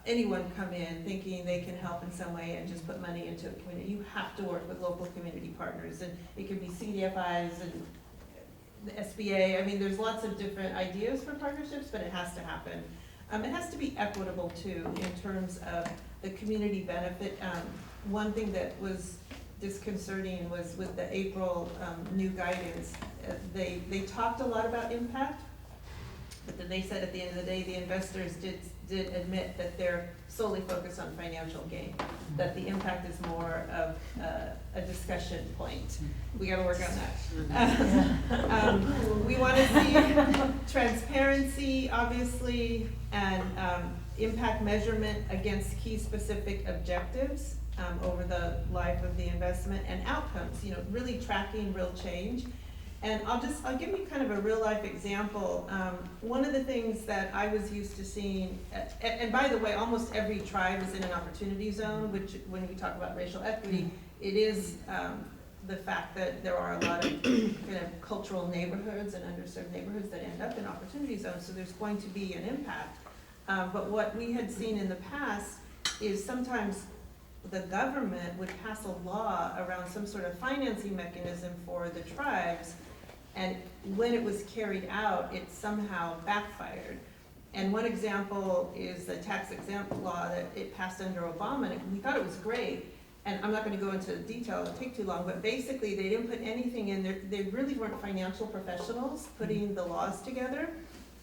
anyone come in thinking they can help in some way and just put money into a community. You have to work with local community partners, and it could be CDFIs and the SBA. I mean, there's lots of different ideas for partnerships, but it has to happen. It has to be equitable too in terms of the community benefit. One thing that was disconcerting was with the April new guidance, they talked a lot about impact, but then they said at the end of the day the investors did admit that they're solely focused on financial gain, that the impact is more of a discussion point. We got to work on that. We want to see transparency, obviously, and impact measurement against key specific objectives over the life of the investment, and outcomes, really tracking real change. And I'll give you kind of a real life example. One of the things that I was used to seeing, and by the way, almost every tribe is in an opportunity zone, which when we talk about racial equity, it is the fact that there are a lot of kind of cultural neighborhoods and underserved neighborhoods that end up in opportunity zones, so there's going to be an impact. But what we had seen in the past is sometimes the government would pass a law around some sort of financing mechanism for the tribes, and when it was carried out, it somehow backfired. And one example is the tax exempt law that it passed under Obama, and we thought it was great. And I'm not going to go into detail, it'll take too long, but basically they didn't put anything in there. They really weren't financial professionals putting the laws together,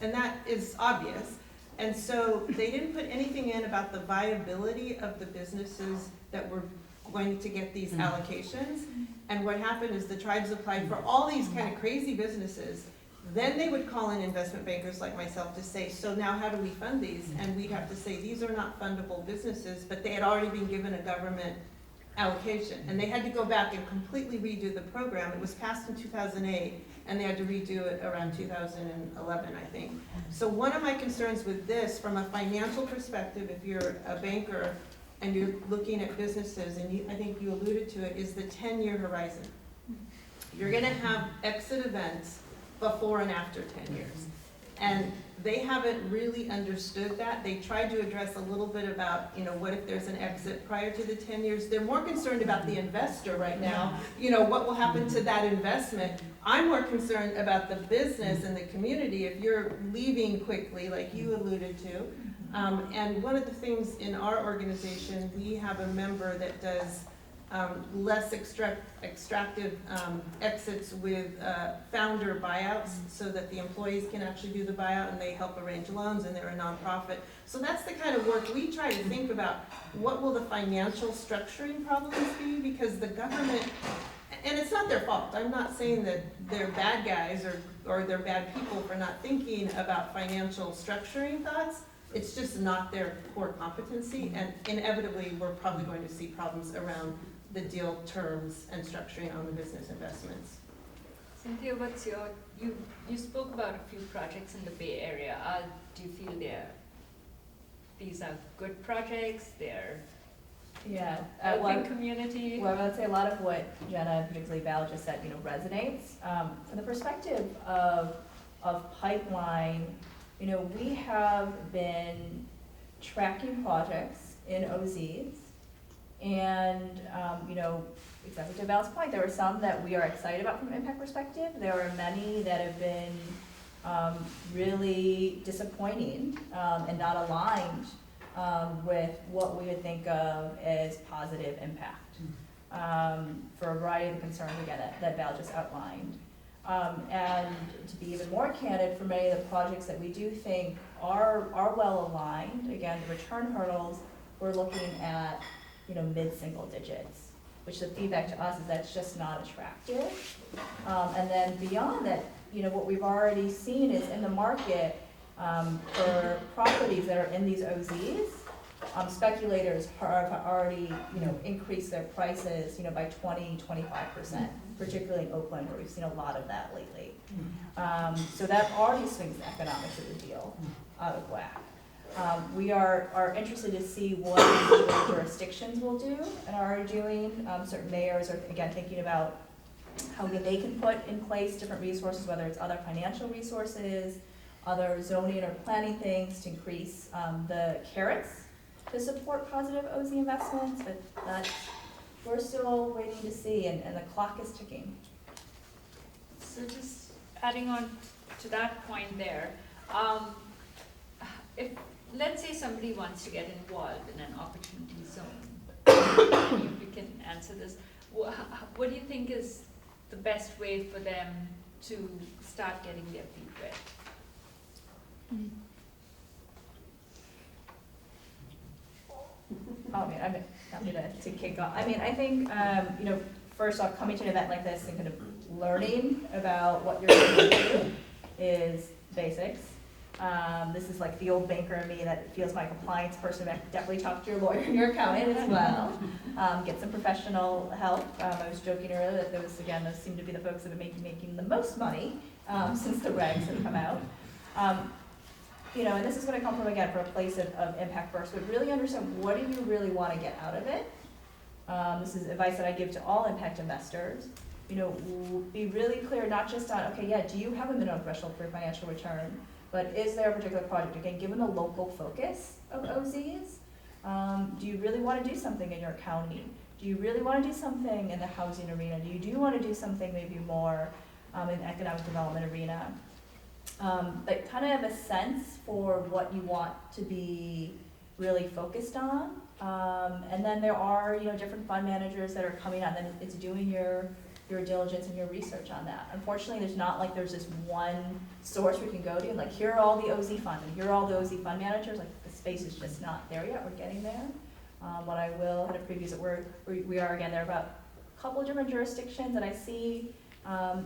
and that is obvious. And so they didn't put anything in about the viability of the businesses that were going to get these allocations. And what happened is the tribes applied for all these kind of crazy businesses. Then they would call in investment bankers like myself to say, so now how do we fund these? And we'd have to say, these are not fundable businesses, but they had already been given a government allocation. And they had to go back and completely redo the program. It was passed in 2008, and they had to redo it around 2011, I think. So one of my concerns with this, from a financial perspective, if you're a banker and you're looking at businesses, and I think you alluded to it, is the 10-year horizon. You're gonna have exit events before and after 10 years. And they haven't really understood that. They tried to address a little bit about, what if there's an exit prior to the 10 years? They're more concerned about the investor right now, what will happen to that investment. I'm more concerned about the business and the community if you're leaving quickly, like you alluded to. And one of the things in our organization, we have a member that does less extractive exits with founder buyouts so that the employees can actually do the buyout and they help arrange loans and they're a nonprofit. So that's the kind of work we try to think about. What will the financial structuring problems be? Because the government, and it's not their fault. I'm not saying that they're bad guys or they're bad people for not thinking about financial structuring thoughts. It's just not their core competency, and inevitably, we're probably going to see problems around the deal terms and structuring on the business investments.
Cynthia, what's you spoke about a few projects in the Bay Area. Do you feel these are good projects, they're
Yeah.
helping community?
Well, I would say a lot of what Jenna, and particularly Val, just said, resonates. From the perspective of pipeline, we have been tracking projects in OZs, and, exactly to Val's point, there are some that we are excited about from an impact perspective. There are many that have been really disappointing and not aligned with what we would think of as positive impact for a variety of the concerns, again, that Val just outlined. And to be even more candid, for many of the projects that we do think are well aligned, again, the return hurdles, we're looking at, mid-single digits, which the feedback to us is that's just not attractive. And then beyond that, what we've already seen is in the market for properties that are in these OZs, speculators have already, increased their prices, by 20-25%, particularly in Oakland, where we've seen a lot of that lately. So that already swings the economics of the deal out of whack. We are interested to see what individual jurisdictions will do and are doing. Certain mayors are, again, thinking about how they can put in place different resources, whether it's other financial resources, other zoning or planning things to increase the carrots to support positive OZ investments, but that's, we're still waiting to see, and the clock is ticking.
So just adding on to that point there, if, let's say somebody wants to get involved in an opportunity zone, if you can answer this, what do you think is the best way for them to start getting their feet wet?
I'm happy to kick off. I think, first off, coming to an event like this and kind of learning about what you're going to do is basics. This is like the old banker in me that feels my compliance person. Definitely talk to your lawyer and your accountant as well. Get some professional help. I was joking earlier that those seem to be the folks that have been making the most money since the regs have come out. And this is going to come from, again, from a place of impact first, but really understand what do you really want to get out of it. This is advice that I give to all impact investors. Be really clear, not just on, do you have a minimum threshold for financial return, but is there a particular project, again, given the local focus of OZs, do you really want to do something in your county? Do you really want to do something in the housing arena? Do you want to do something maybe more in the economic development arena? But kind of have a sense for what you want to be really focused on. And then there are, different fund managers that are coming out, and it's doing your diligence and your research on that. Unfortunately, there's this one source we can go to, and like, here are all the OZ funds, and here are all the OZ fund managers. Like, the space is just not there yet. We're getting there. What I will kind of preview is that we are, again, there are about a couple of different jurisdictions that I see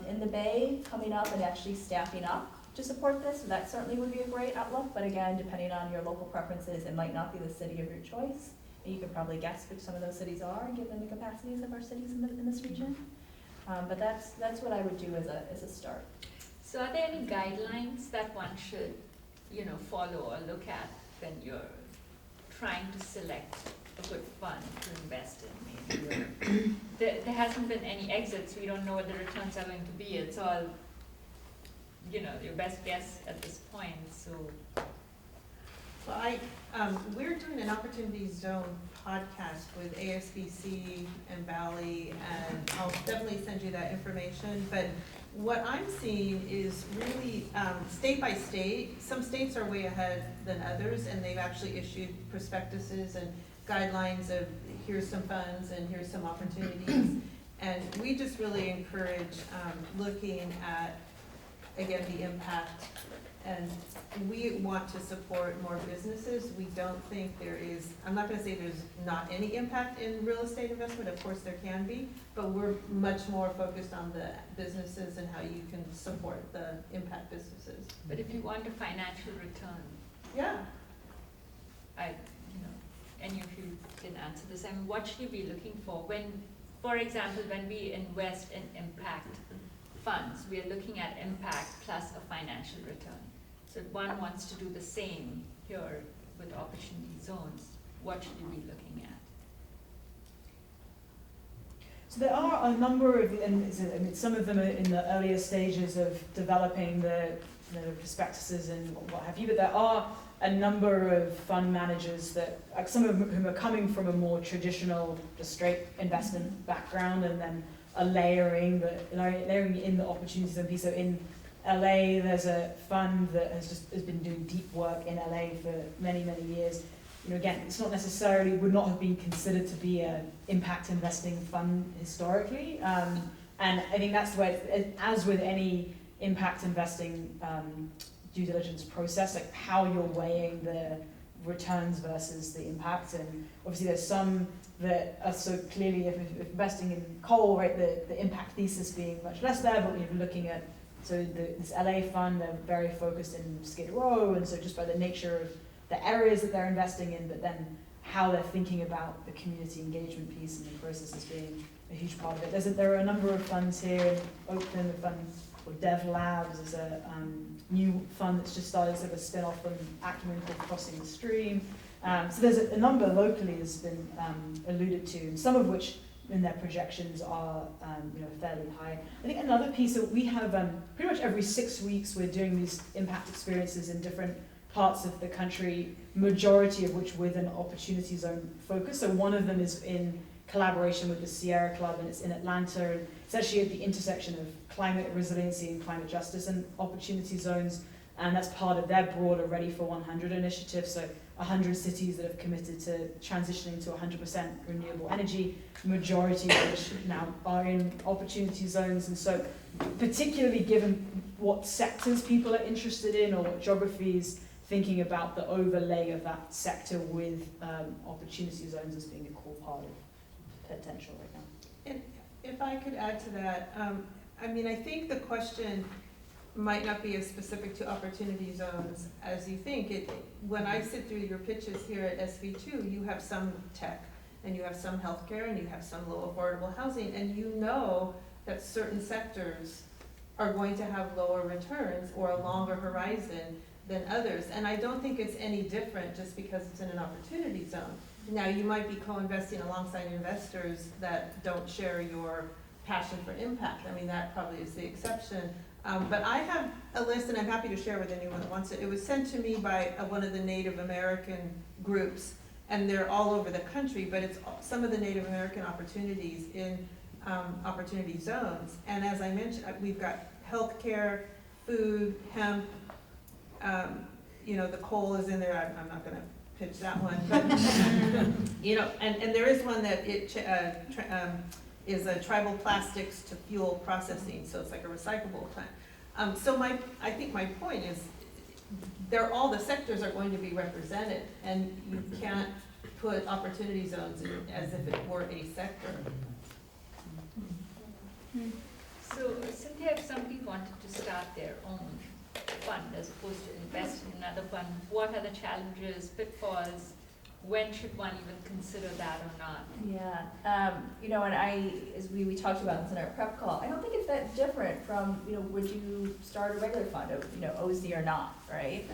in the Bay coming up and actually staffing up to support this. So that certainly would be a great outlook, but again, depending on your local preferences, it might not be the city of your choice. And you can probably guess which some of those cities are, given the capacities of our cities in this region. But that's what I would do as a start.
So are there any guidelines that one should, follow or look at when you're trying to select a good fund to invest in? Maybe there hasn't been any exits. We don't know what the returns are going to be. It's all your best guess at this point, so.
Well, we're doing an Opportunity Zone podcast with ASBC and Valley, and I'll definitely send you that information. But what I'm seeing is really, state by state, some states are way ahead than others, and they've actually issued prospectuses and guidelines of here's some funds and here's some opportunities. And we just really encourage looking at, again, the impact. And we want to support more businesses. We don't think there is, I'm not gonna say there's not any impact in real estate investment, of course there can be, but we're much more focused on the businesses and how you can support the impact businesses.
But if you want a financial return,
Yeah,
any of you can answer this, what should you be looking for when, for example, when we invest in impact funds, we are looking at impact plus a financial return. So if one wants to do the same here with opportunity zones, what should you be looking at?
So there are a number of, and some of them are in the earlier stages of developing the prospectuses and what have you, but there are a number of fund managers that, like some of whom are coming from a more traditional, just straight investment background, and then are layering in the opportunity zone piece. So in LA, there's a fund that has been doing deep work in LA for many, many years. Again, it's not necessarily, would not have been considered to be an impact investing fund historically. And I think that's the way, as with any impact investing due diligence process, like how you're weighing the returns versus the impact. And obviously there's some that are so clearly, if investing in coal, right, the impact thesis being much less there, but when you're looking at, this LA fund, they're very focused in Skid Row, and so just by the nature of the areas that they're investing in, but then how they're thinking about the community engagement piece and the process as being a huge part of it. There are a number of funds here in Oakland. The fund called Dev Labs is a new fund that's just started, sort of a spin-off from Acumen called Crossing the Stream. So there's a number locally has been alluded to, and some of which in their projections are fairly high. I think another piece that we have, pretty much every 6 weeks we're doing these impact experiences in different parts of the country, majority of which with an opportunity zone focus. So one of them is in collaboration with the Sierra Club, and it's in Atlanta, and it's actually at the intersection of climate resiliency and climate justice and opportunity zones, and that's part of their broader Ready for 100 initiative. So 100 cities that have committed to transitioning to 100% renewable energy, majority of which now are in opportunity zones. And so particularly given what sectors people are interested in or what geographies, thinking about the overlay of that sector with opportunity zones as being a core part of potential right now.
and if I could add to that, I think the question might not be as specific to opportunity zones as you think. When I sit through your pitches here at SV2, you have some tech, and you have some healthcare, and you have some low affordable housing, and you know that certain sectors are going to have lower returns or a longer horizon than others. And I don't think it's any different just because it's in an opportunity zone. Now, you might be co-investing alongside investors that don't share your passion for impact. That probably is the exception. But I have a list, and I'm happy to share with anyone that wants it. It was sent to me by one of the Native American groups, and they're all over the country, but it's some of the Native American opportunities in opportunity zones. And as I mentioned, we've got healthcare, food, hemp, the coal is in there. I'm not gonna pitch that one, but, and there is one that is a tribal plastics to fuel processing, so it's like a recyclable plant. I think my point is, all the sectors are going to be represented, and you can't put opportunity zones in as if it were a sector.
So Cynthia, if somebody wanted to start their own fund as opposed to invest in another fund, what are the challenges, pitfalls? When should one even consider that or not?
Yeah, and as we talked about this in our prep call, I don't think it's that different from, would you start a regular fund of, OZ or not, right?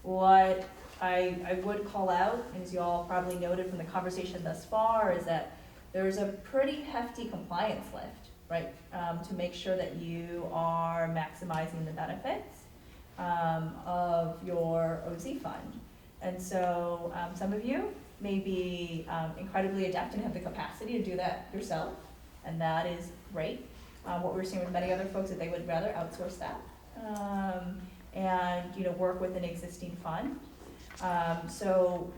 What I would call out, as you all probably noted from the conversation thus far, is that there's a pretty hefty compliance lift, right? To make sure that you are maximizing the benefits of your OZ fund. And so some of you may be incredibly adept and have the capacity to do that yourself, and that is great. What we're seeing with many other folks is that they would rather outsource that and work with an existing fund. So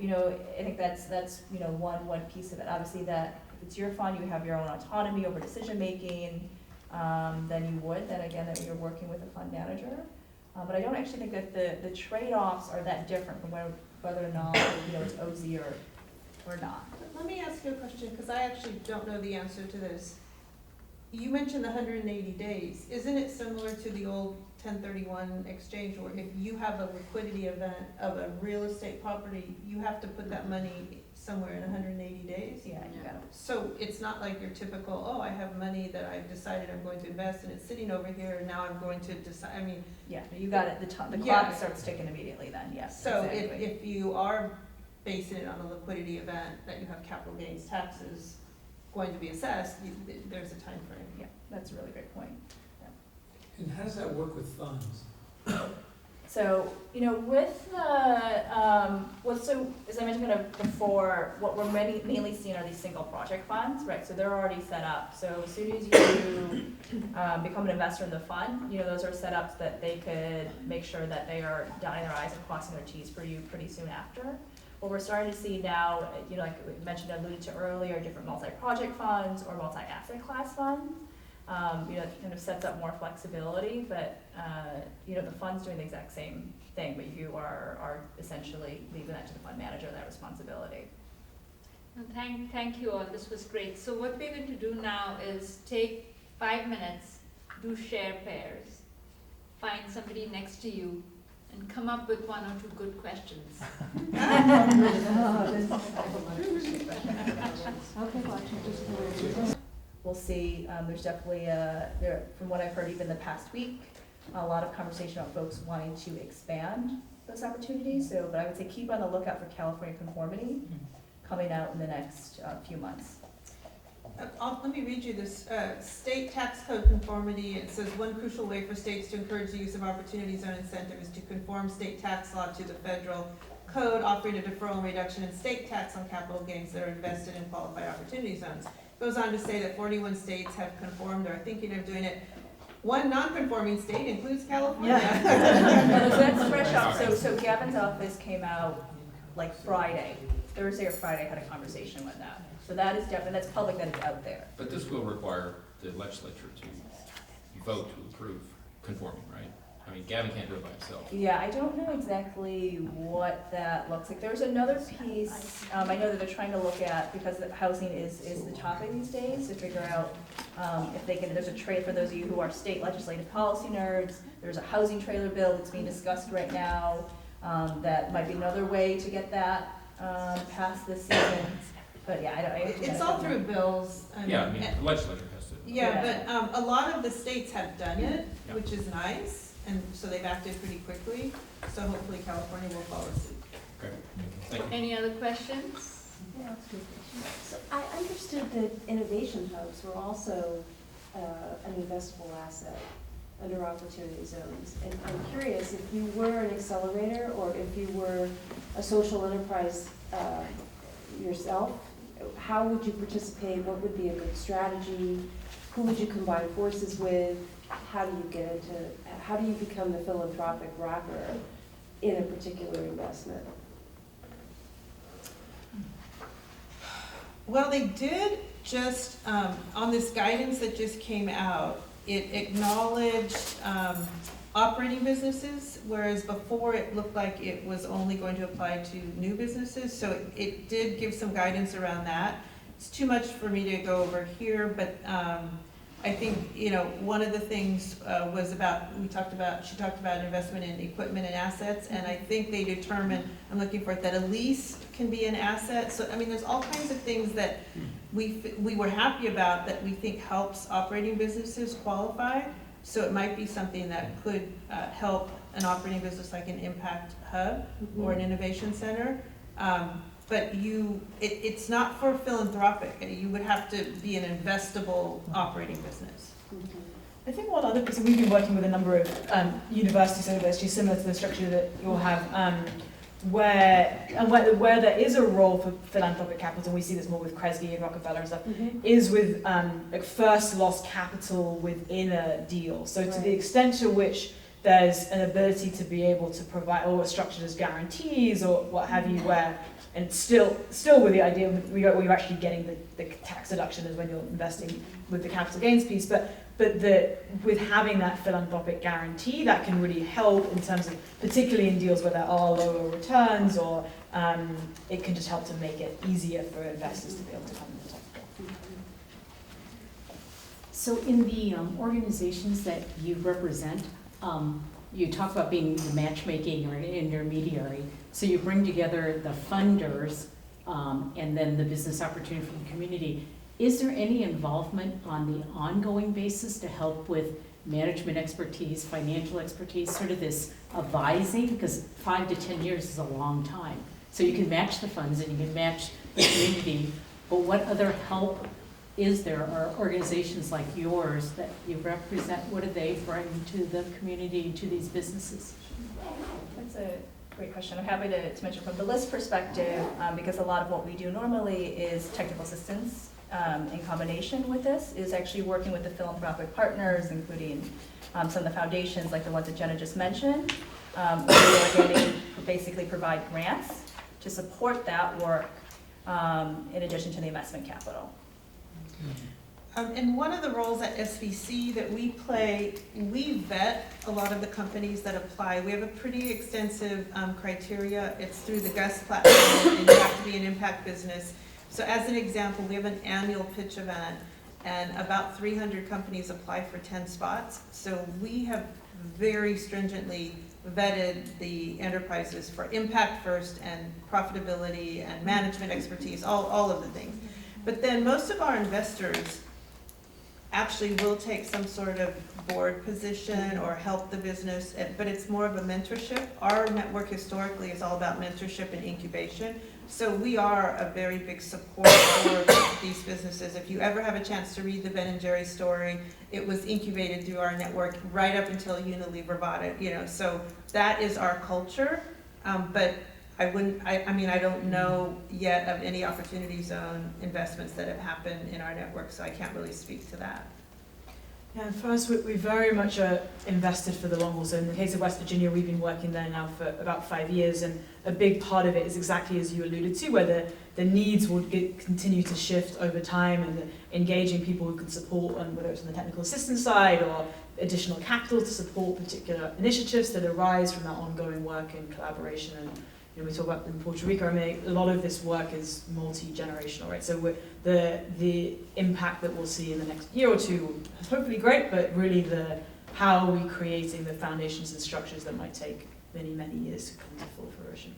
I think that's one piece of it. Obviously, that if it's your fund, you have your own autonomy over decision making. Then you would. Then again, that you're working with a fund manager. But I don't actually think that the trade-offs are that different from whether or not it's OZ or not.
Let me ask you a question, because I actually don't know the answer to this. You mentioned the 180 days. Isn't it similar to the old 1031 exchange, where if you have a liquidity event of a real estate property, you have to put that money somewhere in 180 days?
Yeah, you got it.
So it's not like your typical, oh, I have money that I've decided I'm going to invest and it's sitting over here and now I'm going to decide, I mean.
Yeah, you got it. The
Yeah.
clock starts ticking immediately then, yes.
So
exactly.
if you are basing it on a liquidity event, that you have capital gains taxes going to be assessed, there's a time frame.
Yeah, that's a really great point.
And how does that work with funds?
So, with the, so as I mentioned kind of before, what we're mainly seeing are these single project funds, right? So they're already set up. So as soon as you become an investor in the fund, those are set up so that they could make sure that they are dotting their I's and crossing their T's for you pretty soon after. What we're starting to see now, like we mentioned, alluded to earlier, different multi-project funds or multi-asset class funds. It kind of sets up more flexibility, but, the fund's doing the exact same thing, but you are essentially leaving that to the fund manager, that responsibility.
And thank you all, this was great. So what we're going to do now is take 5 minutes, do share pairs, find somebody next to you, and come up with 1 or 2 good questions.
We'll see, there's definitely, from what I've heard even the past week, a lot of conversation about folks wanting to expand those opportunities. So, but I would say keep on the lookout for California conformity coming out in the next few months.
Let me read you this, state tax code conformity. It says, one crucial way for states to encourage the use of opportunity zone incentive is to conform state tax law to the federal code, offering a deferral and reduction in state tax on capital gains that are invested in qualified opportunity zones. Goes on to say that 41 states have conformed or are thinking of doing it. One non-conforming state includes California.
No, so that's fresh up. So Gavin's office came out like Friday, Thursday or Friday, had a conversation with that. So that is definitely, that's public, that is out there.
But this will require the legislature to vote to approve conforming, right? I mean, Gavin can't do it by himself.
Yeah, I don't know exactly what that looks like. There's another piece, I know that they're trying to look at, because the housing is the topic these days, to figure out if they can, there's a trade for those of you who are state legislative policy nerds. There's a housing trailer bill that's being discussed right now. That might be another way to get that past this season. But yeah,
It's all through bills.
Yeah, I mean, the legislature has to.
Yeah, but a lot of the states have done it,
Yeah.
which is nice, and so they've acted pretty quickly. So hopefully California will follow suit.
Okay, thank you.
Any other questions?
So I understood that innovation hubs were also an investable asset under opportunity zones. And I'm curious, if you were an accelerator or if you were a social enterprise yourself, how would you participate? What would be a good strategy? Who would you combine forces with? How do you become the philanthropic wrapper in a particular investment?
Well, they did just, on this guidance that just came out, it acknowledged operating businesses, whereas before it looked like it was only going to apply to new businesses. So it did give some guidance around that. It's too much for me to go over here, but I think, one of the things was about, she talked about investment in equipment and assets, and I think they determined, I'm looking for it, that a lease can be an asset. So, I mean, there's all kinds of things that we were happy about that we think helps operating businesses qualify. So it might be something that could help an operating business like an impact hub or an innovation center. But it's not for philanthropic, you would have to be an investable operating business.
I think one other piece, we've been working with a number of universities over actually similar to the structure that you'll have, where there is a role for philanthropic capital, and we see this more with Kresge and Rockefeller and stuff, is with like first loss capital within a deal. So to the extent to which there's an ability to be able to provide, or structured as guarantees or what have you, where, and still with the idea where you're actually getting the tax deduction is when you're investing with the capital gains piece, but with having that philanthropic guarantee, that can really help in terms of, particularly in deals where there are lower returns, or it can just help to make it easier for investors to be able to come to the top.
So in the organizations that you represent, you talk about being the matchmaking or intermediary. So you bring together the funders and then the business opportunity from the community. Is there any involvement on the ongoing basis to help with management expertise, financial expertise, sort of this advising? Because 5 to 10 years is a long time. So you can match the funds and you can match the community, but what other help is there, or organizations like yours that you represent, what do they bring to the community, to these businesses?
That's a great question. I'm happy to mention from the list perspective, because a lot of what we do normally is technical assistance in combination with this, is actually working with the philanthropic partners, including some of the foundations like the ones that Jenna just mentioned, where we are getting, basically provide grants to support that work in addition to the investment capital.
And one of the roles at SVC that we play, we vet a lot of the companies that apply. We have a pretty extensive criteria. It's through the GUS platform, and you have to be an impact business. So as an example, we have an annual pitch event, and about 300 companies apply for 10 spots. So we have very stringently vetted the enterprises for impact first, and profitability, and management expertise, all of the things. But then most of our investors actually will take some sort of board position or help the business, but it's more of a mentorship. Our network historically is all about mentorship and incubation. So we are a very big support for these businesses. If you ever have a chance to read the Ben & Jerry's story, it was incubated through our network right up until Unilever bought it, so that is our culture. But I don't know yet of any Opportunity Zone investments that have happened in our network, so I can't really speak to that.
Yeah, for us, we very much are invested for the long haul. So in the case of West Virginia, we've been working there now for about 5 years, and a big part of it is exactly as you alluded to, where the needs will continue to shift over time, and engaging people who can support, whether it's on the technical assistance side or additional capital to support particular initiatives that arise from that ongoing work and collaboration. And we talk about in Puerto Rico, a lot of this work is multi-generational, right? So the impact that we'll see in the next year or two is hopefully great, but really how are we creating the foundations and structures that might take many, many years to come to full fruition.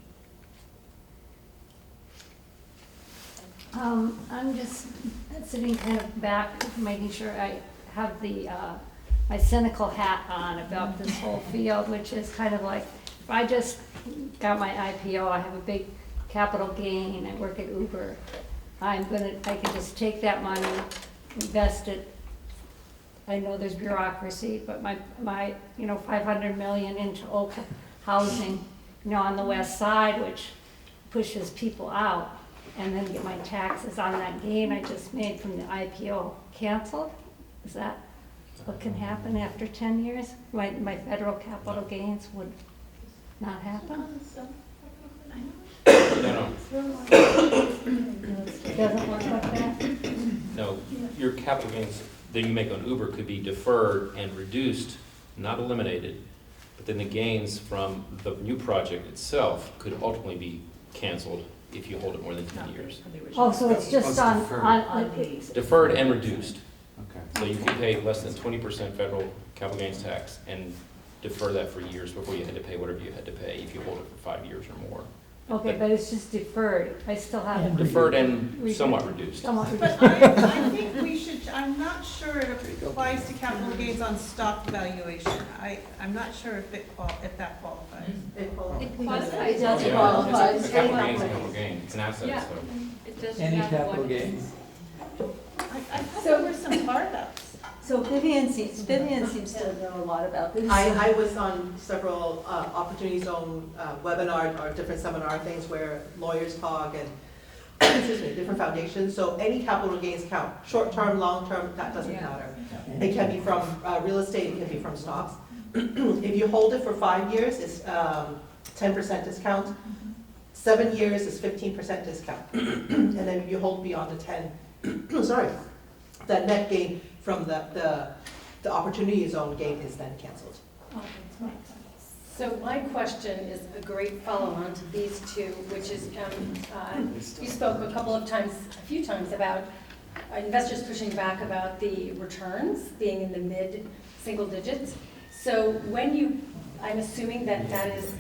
I'm just sitting kind of back, making sure I have my cynical hat on about this whole field, which is kind of like, if I just got my IPO, I have a big capital gain, I work at Uber, I can just take that money, invest it. I know there's bureaucracy, but my 500 million into Oak housing, on the west side, which pushes people out, and then get my taxes on that gain I just made from the IPO canceled. Is that what can happen after 10 years? My federal capital gains would not happen?
No.
It doesn't work like that?
No, your capital gains that you make on Uber could be deferred and reduced, not eliminated, but then the gains from the new project itself could ultimately be canceled if you hold it more than 10 years.
Oh, so it's just on
Deferred and reduced.
Okay.
So you can pay less than 20% federal capital gains tax and defer that for years before you had to pay whatever you had to pay if you hold it for 5 years or more.
Okay, but it's just deferred. I still haven't.
Deferred and somewhat reduced.
Somewhat
But I think we should, I'm not sure it applies to capital gains on stock valuation. I'm not sure if if that qualifies.
It
It
qualifies.
does
Yeah,
qualify.
it's a capital gains, a capital gain, it's an asset,
Yeah.
so.
It doesn't
Any
have
capital
what-
gains.
I thought there were some carve-outs.
So Vivian seems to know a lot about this.
I was on several Opportunity Zone webinars or different seminar things where lawyers talk and, excuse me, different foundations. So any capital gains count, short-term, long-term, that doesn't
Yeah.
matter. It can be from real estate, it can be from stocks. If you hold it for 5 years, it's 10% discount. 7 years is 15% discount. And then if you hold beyond the 10, sorry, that net gain from the Opportunity Zone gain is then canceled.
So my question is a great follow-on to these two, which is, you spoke a few times about investors pushing back about the returns being in the mid-single digits. So I'm assuming that that is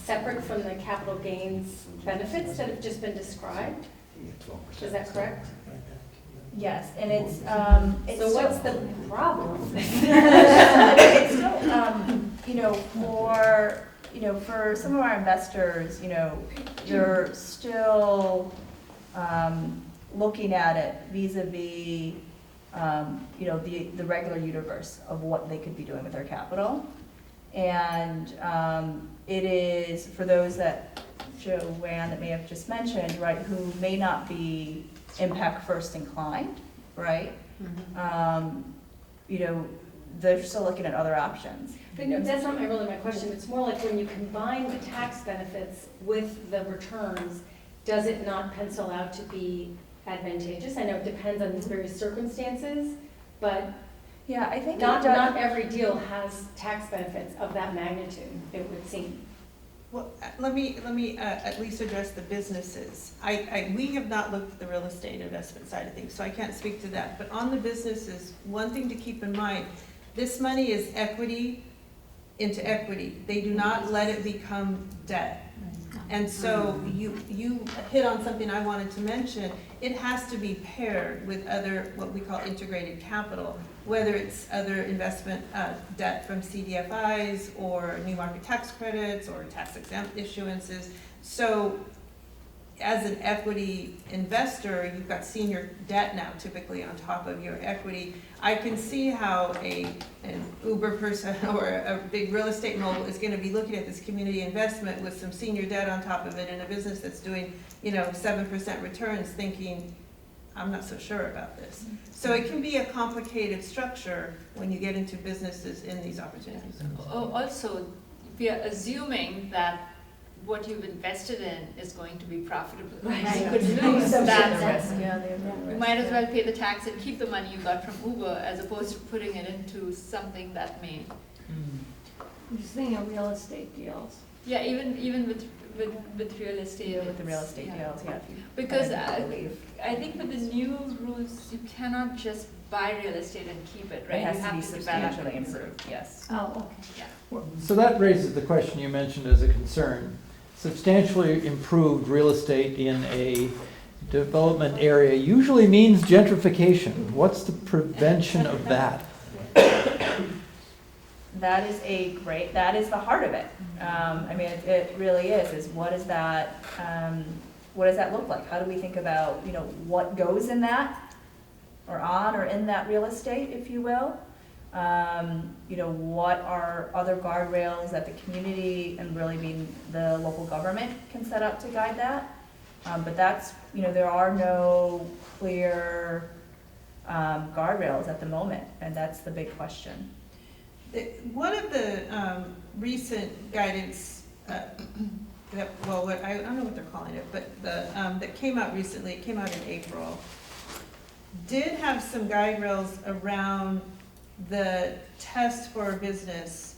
separate from the capital gains benefits that have just been described? Is that correct?
Yes, and it's
So what's the problem?
it's still, for some of our investors, they're still looking at it vis-a-vis, the regular universe of what they could be doing with their capital. And it is, for those that Joanne that may have just mentioned, right, who may not be impact first inclined, right? They're still looking at other options.
But no, that's not really my question. It's more like when you combine the tax benefits with the returns, does it not pencil out to be advantageous? I know it depends on these various circumstances, but
Yeah, I think
not every deal has tax benefits of that magnitude, it would seem.
Well, let me at least address the businesses. We have not looked at the real estate investment side of things, so I can't speak to that. But on the businesses, one thing to keep in mind, this money is equity into equity. They do not let it become debt. And so you hit on something I wanted to mention. It has to be paired with other, what we call integrated capital, whether it's other investment debt from CDFIs or new market tax credits or tax exempt issuances. So as an equity investor, you've got senior debt now typically on top of your equity. I can see how an Uber person or a big real estate mogul is going to be looking at this community investment with some senior debt on top of it in a business that's doing, 7% returns, thinking, I'm not so sure about this. So it can be a complicated structure when you get into businesses in these opportunities.
Also, we are assuming that what you've invested in is going to be profitable.
Right.
You could lose that.
risk.
You might as well pay the tax and keep the money you got from Uber as opposed to putting it into something that may.
I'm just thinking of real estate deals.
Yeah, even with real estate.
With the real estate
yeah.
deals, yeah.
Because
I believe.
I think with the new rules, you cannot just buy real estate and keep it, right?
It has
You
to be
have to develop
substantially
it.
improved, yes.
Oh, okay.
So that raises the question you mentioned as a concern. Substantially improved real estate in a development area usually means gentrification. What's the prevention of that?
That is the heart of it. It really is what does that look like? How do we think about, what goes in that, or on or in that real estate, if you will? What are other guardrails that the community and really being the local government can set up to guide that? But that's, there are no clear guardrails at the moment, and that's the big question.
One of the recent guidance, I don't know what they're calling it, but that came out recently, it came out in April, did have some guide rails around the test for a business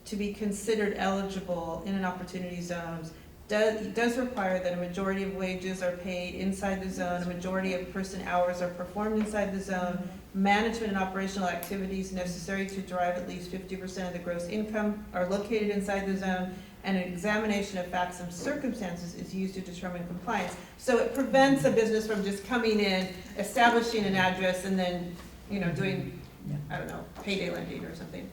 to be considered eligible in an opportunity zone. Does require that a majority of wages are paid inside the zone, a majority of person hours are performed inside the zone, management and operational activities necessary to derive at least 50% of the gross income are located inside the zone, and an examination of facts and circumstances is used to determine compliance. So it prevents a business from just coming in, establishing an address, and then, doing, I don't know, payday lending or something.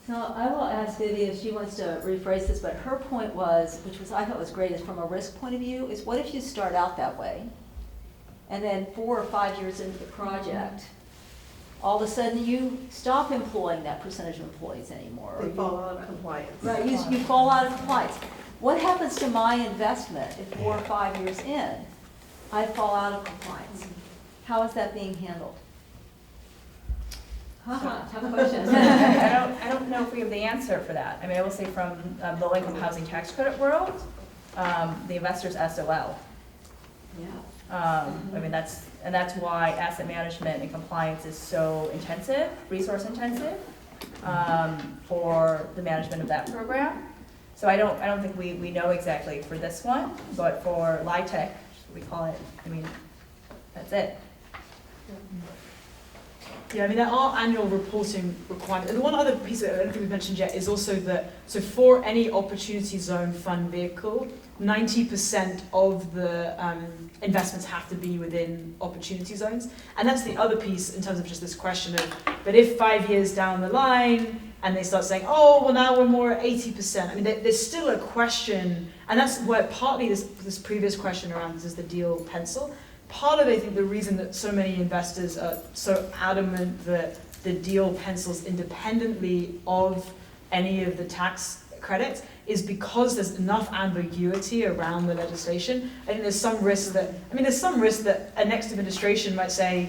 So I will ask Vivi if she wants to rephrase this, but her point was, which was I thought was great, is from a risk point of view, is what if you start out that way, and then 4 or 5 years into the project, all of a sudden you stop employing that percentage of employees anymore. Or
They
you-
fall out of compliance.
Right, you fall out of compliance. What happens to my investment if 4 or 5 years in, I fall out of compliance? How is that being handled? Tough question.
I don't know if we have the answer for that. I mean, I will say from the low-income housing tax credit world, the investors SOL.
Yeah.
I mean, that's why asset management and compliance is so intensive, resource intensive, for the management of that program. So I don't think we know exactly for this one, but for LIHTC, we call it, I mean, that's it.
Yeah, I mean, there are annual reporting requirements. And one other piece that I don't think we've mentioned yet is also that, so for any opportunity zone fund vehicle, 90% of the investments have to be within opportunity zones. And that's the other piece in terms of just this question of, but if 5 years down the line, and they start saying, oh, well, now we're more at 80%. I mean, there's still a question, and that's where partly this previous question around does the deal pencil. Part of, I think, the reason that so many investors are so adamant that the deal pencils independently of any of the tax credits is because there's enough ambiguity around the legislation. I think there's some risk that a next administration might say,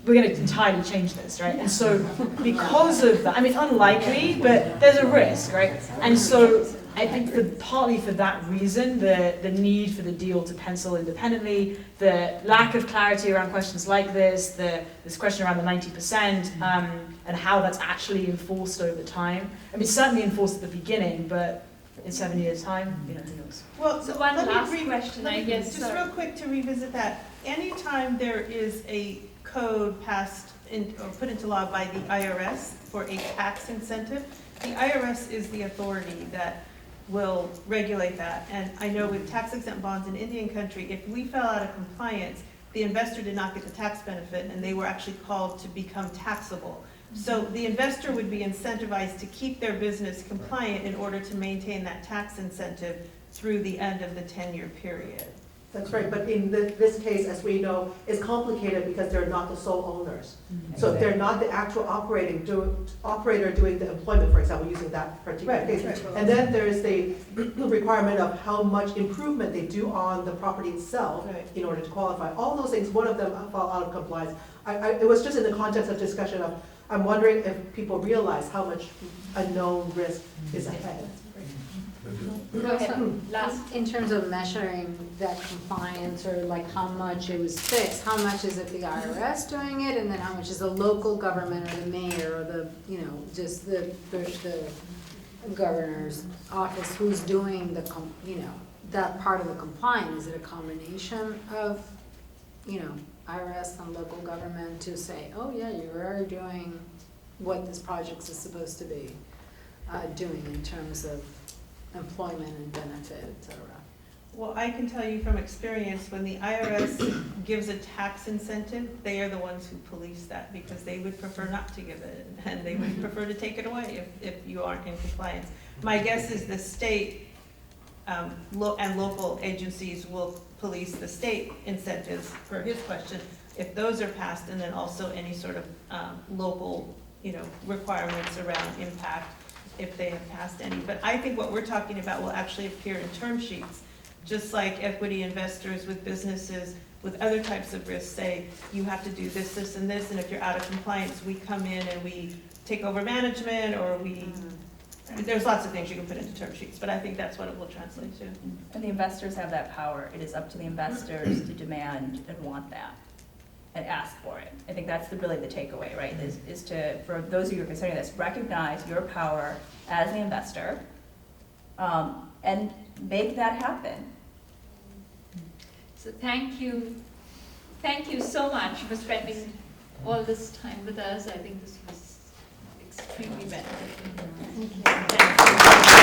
we're going to entirely change this, right? And so because of that, I mean, unlikely, but there's a risk, right? And so I think partly for that reason, the need for the deal to pencil independently, the lack of clarity around questions like this question around the 90%, and how that's actually enforced over time. I mean, certainly enforced at the beginning, but in 7 years' time, who knows?
Well,
So one
let me
last question, I guess.
Just real quick to revisit that. Anytime there is a code passed or put into law by the IRS for a tax incentive, the IRS is the authority that will regulate that. And I know with tax exempt bonds in Indian country, if we fell out of compliance, the investor did not get the tax benefit and they were actually called to become taxable. So the investor would be incentivized to keep their business compliant in order to maintain that tax incentive through the end of the 10-year period.
That's right, but in this case, as we know, is complicated because they're not the sole owners. So if they're not the actual operator doing the employment, for example, using that particular case. And then there's the requirement of how much improvement they do on the property itself in order to qualify. All those things, one of them fall out of compliance. It was just in the context of discussion of, I'm wondering if people realize how much unknown risk is ahead.
Go ahead. Last.
In terms of measuring that compliance, or like how much it was fixed, how much is it the IRS doing it, and then how much is the local government or the mayor or the, just the governor's office, who's doing the, that part of the compliance? Is it a combination of, IRS and local government to say, oh yeah, you are doing what this project is supposed to be doing in terms of employment and benefit, et cetera?
Well, I can tell you from experience, when the IRS gives a tax incentive, they are the ones who police that because they would prefer not to give it and they would prefer to take it away if you aren't in compliance. My guess is the state and local agencies will police the state incentives, for his question, if those are passed, and then also any sort of local, requirements around impact if they have passed any. But I think what we're talking about will actually appear in term sheets, just like equity investors with businesses with other types of risks say, you have to do this, this, and this, and if you're out of compliance, we come in and we take over management, or there's lots of things you can put into term sheets, but I think that's what it will translate to.
And the investors have that power. It is up to the investors to demand and want that and ask for it. I think that's really the takeaway, right? Is to, for those of you who are considering this, recognize your power as the investor and make that happen.
So thank you so much for spending all this time with us. I think this was extremely beneficial. Thank you.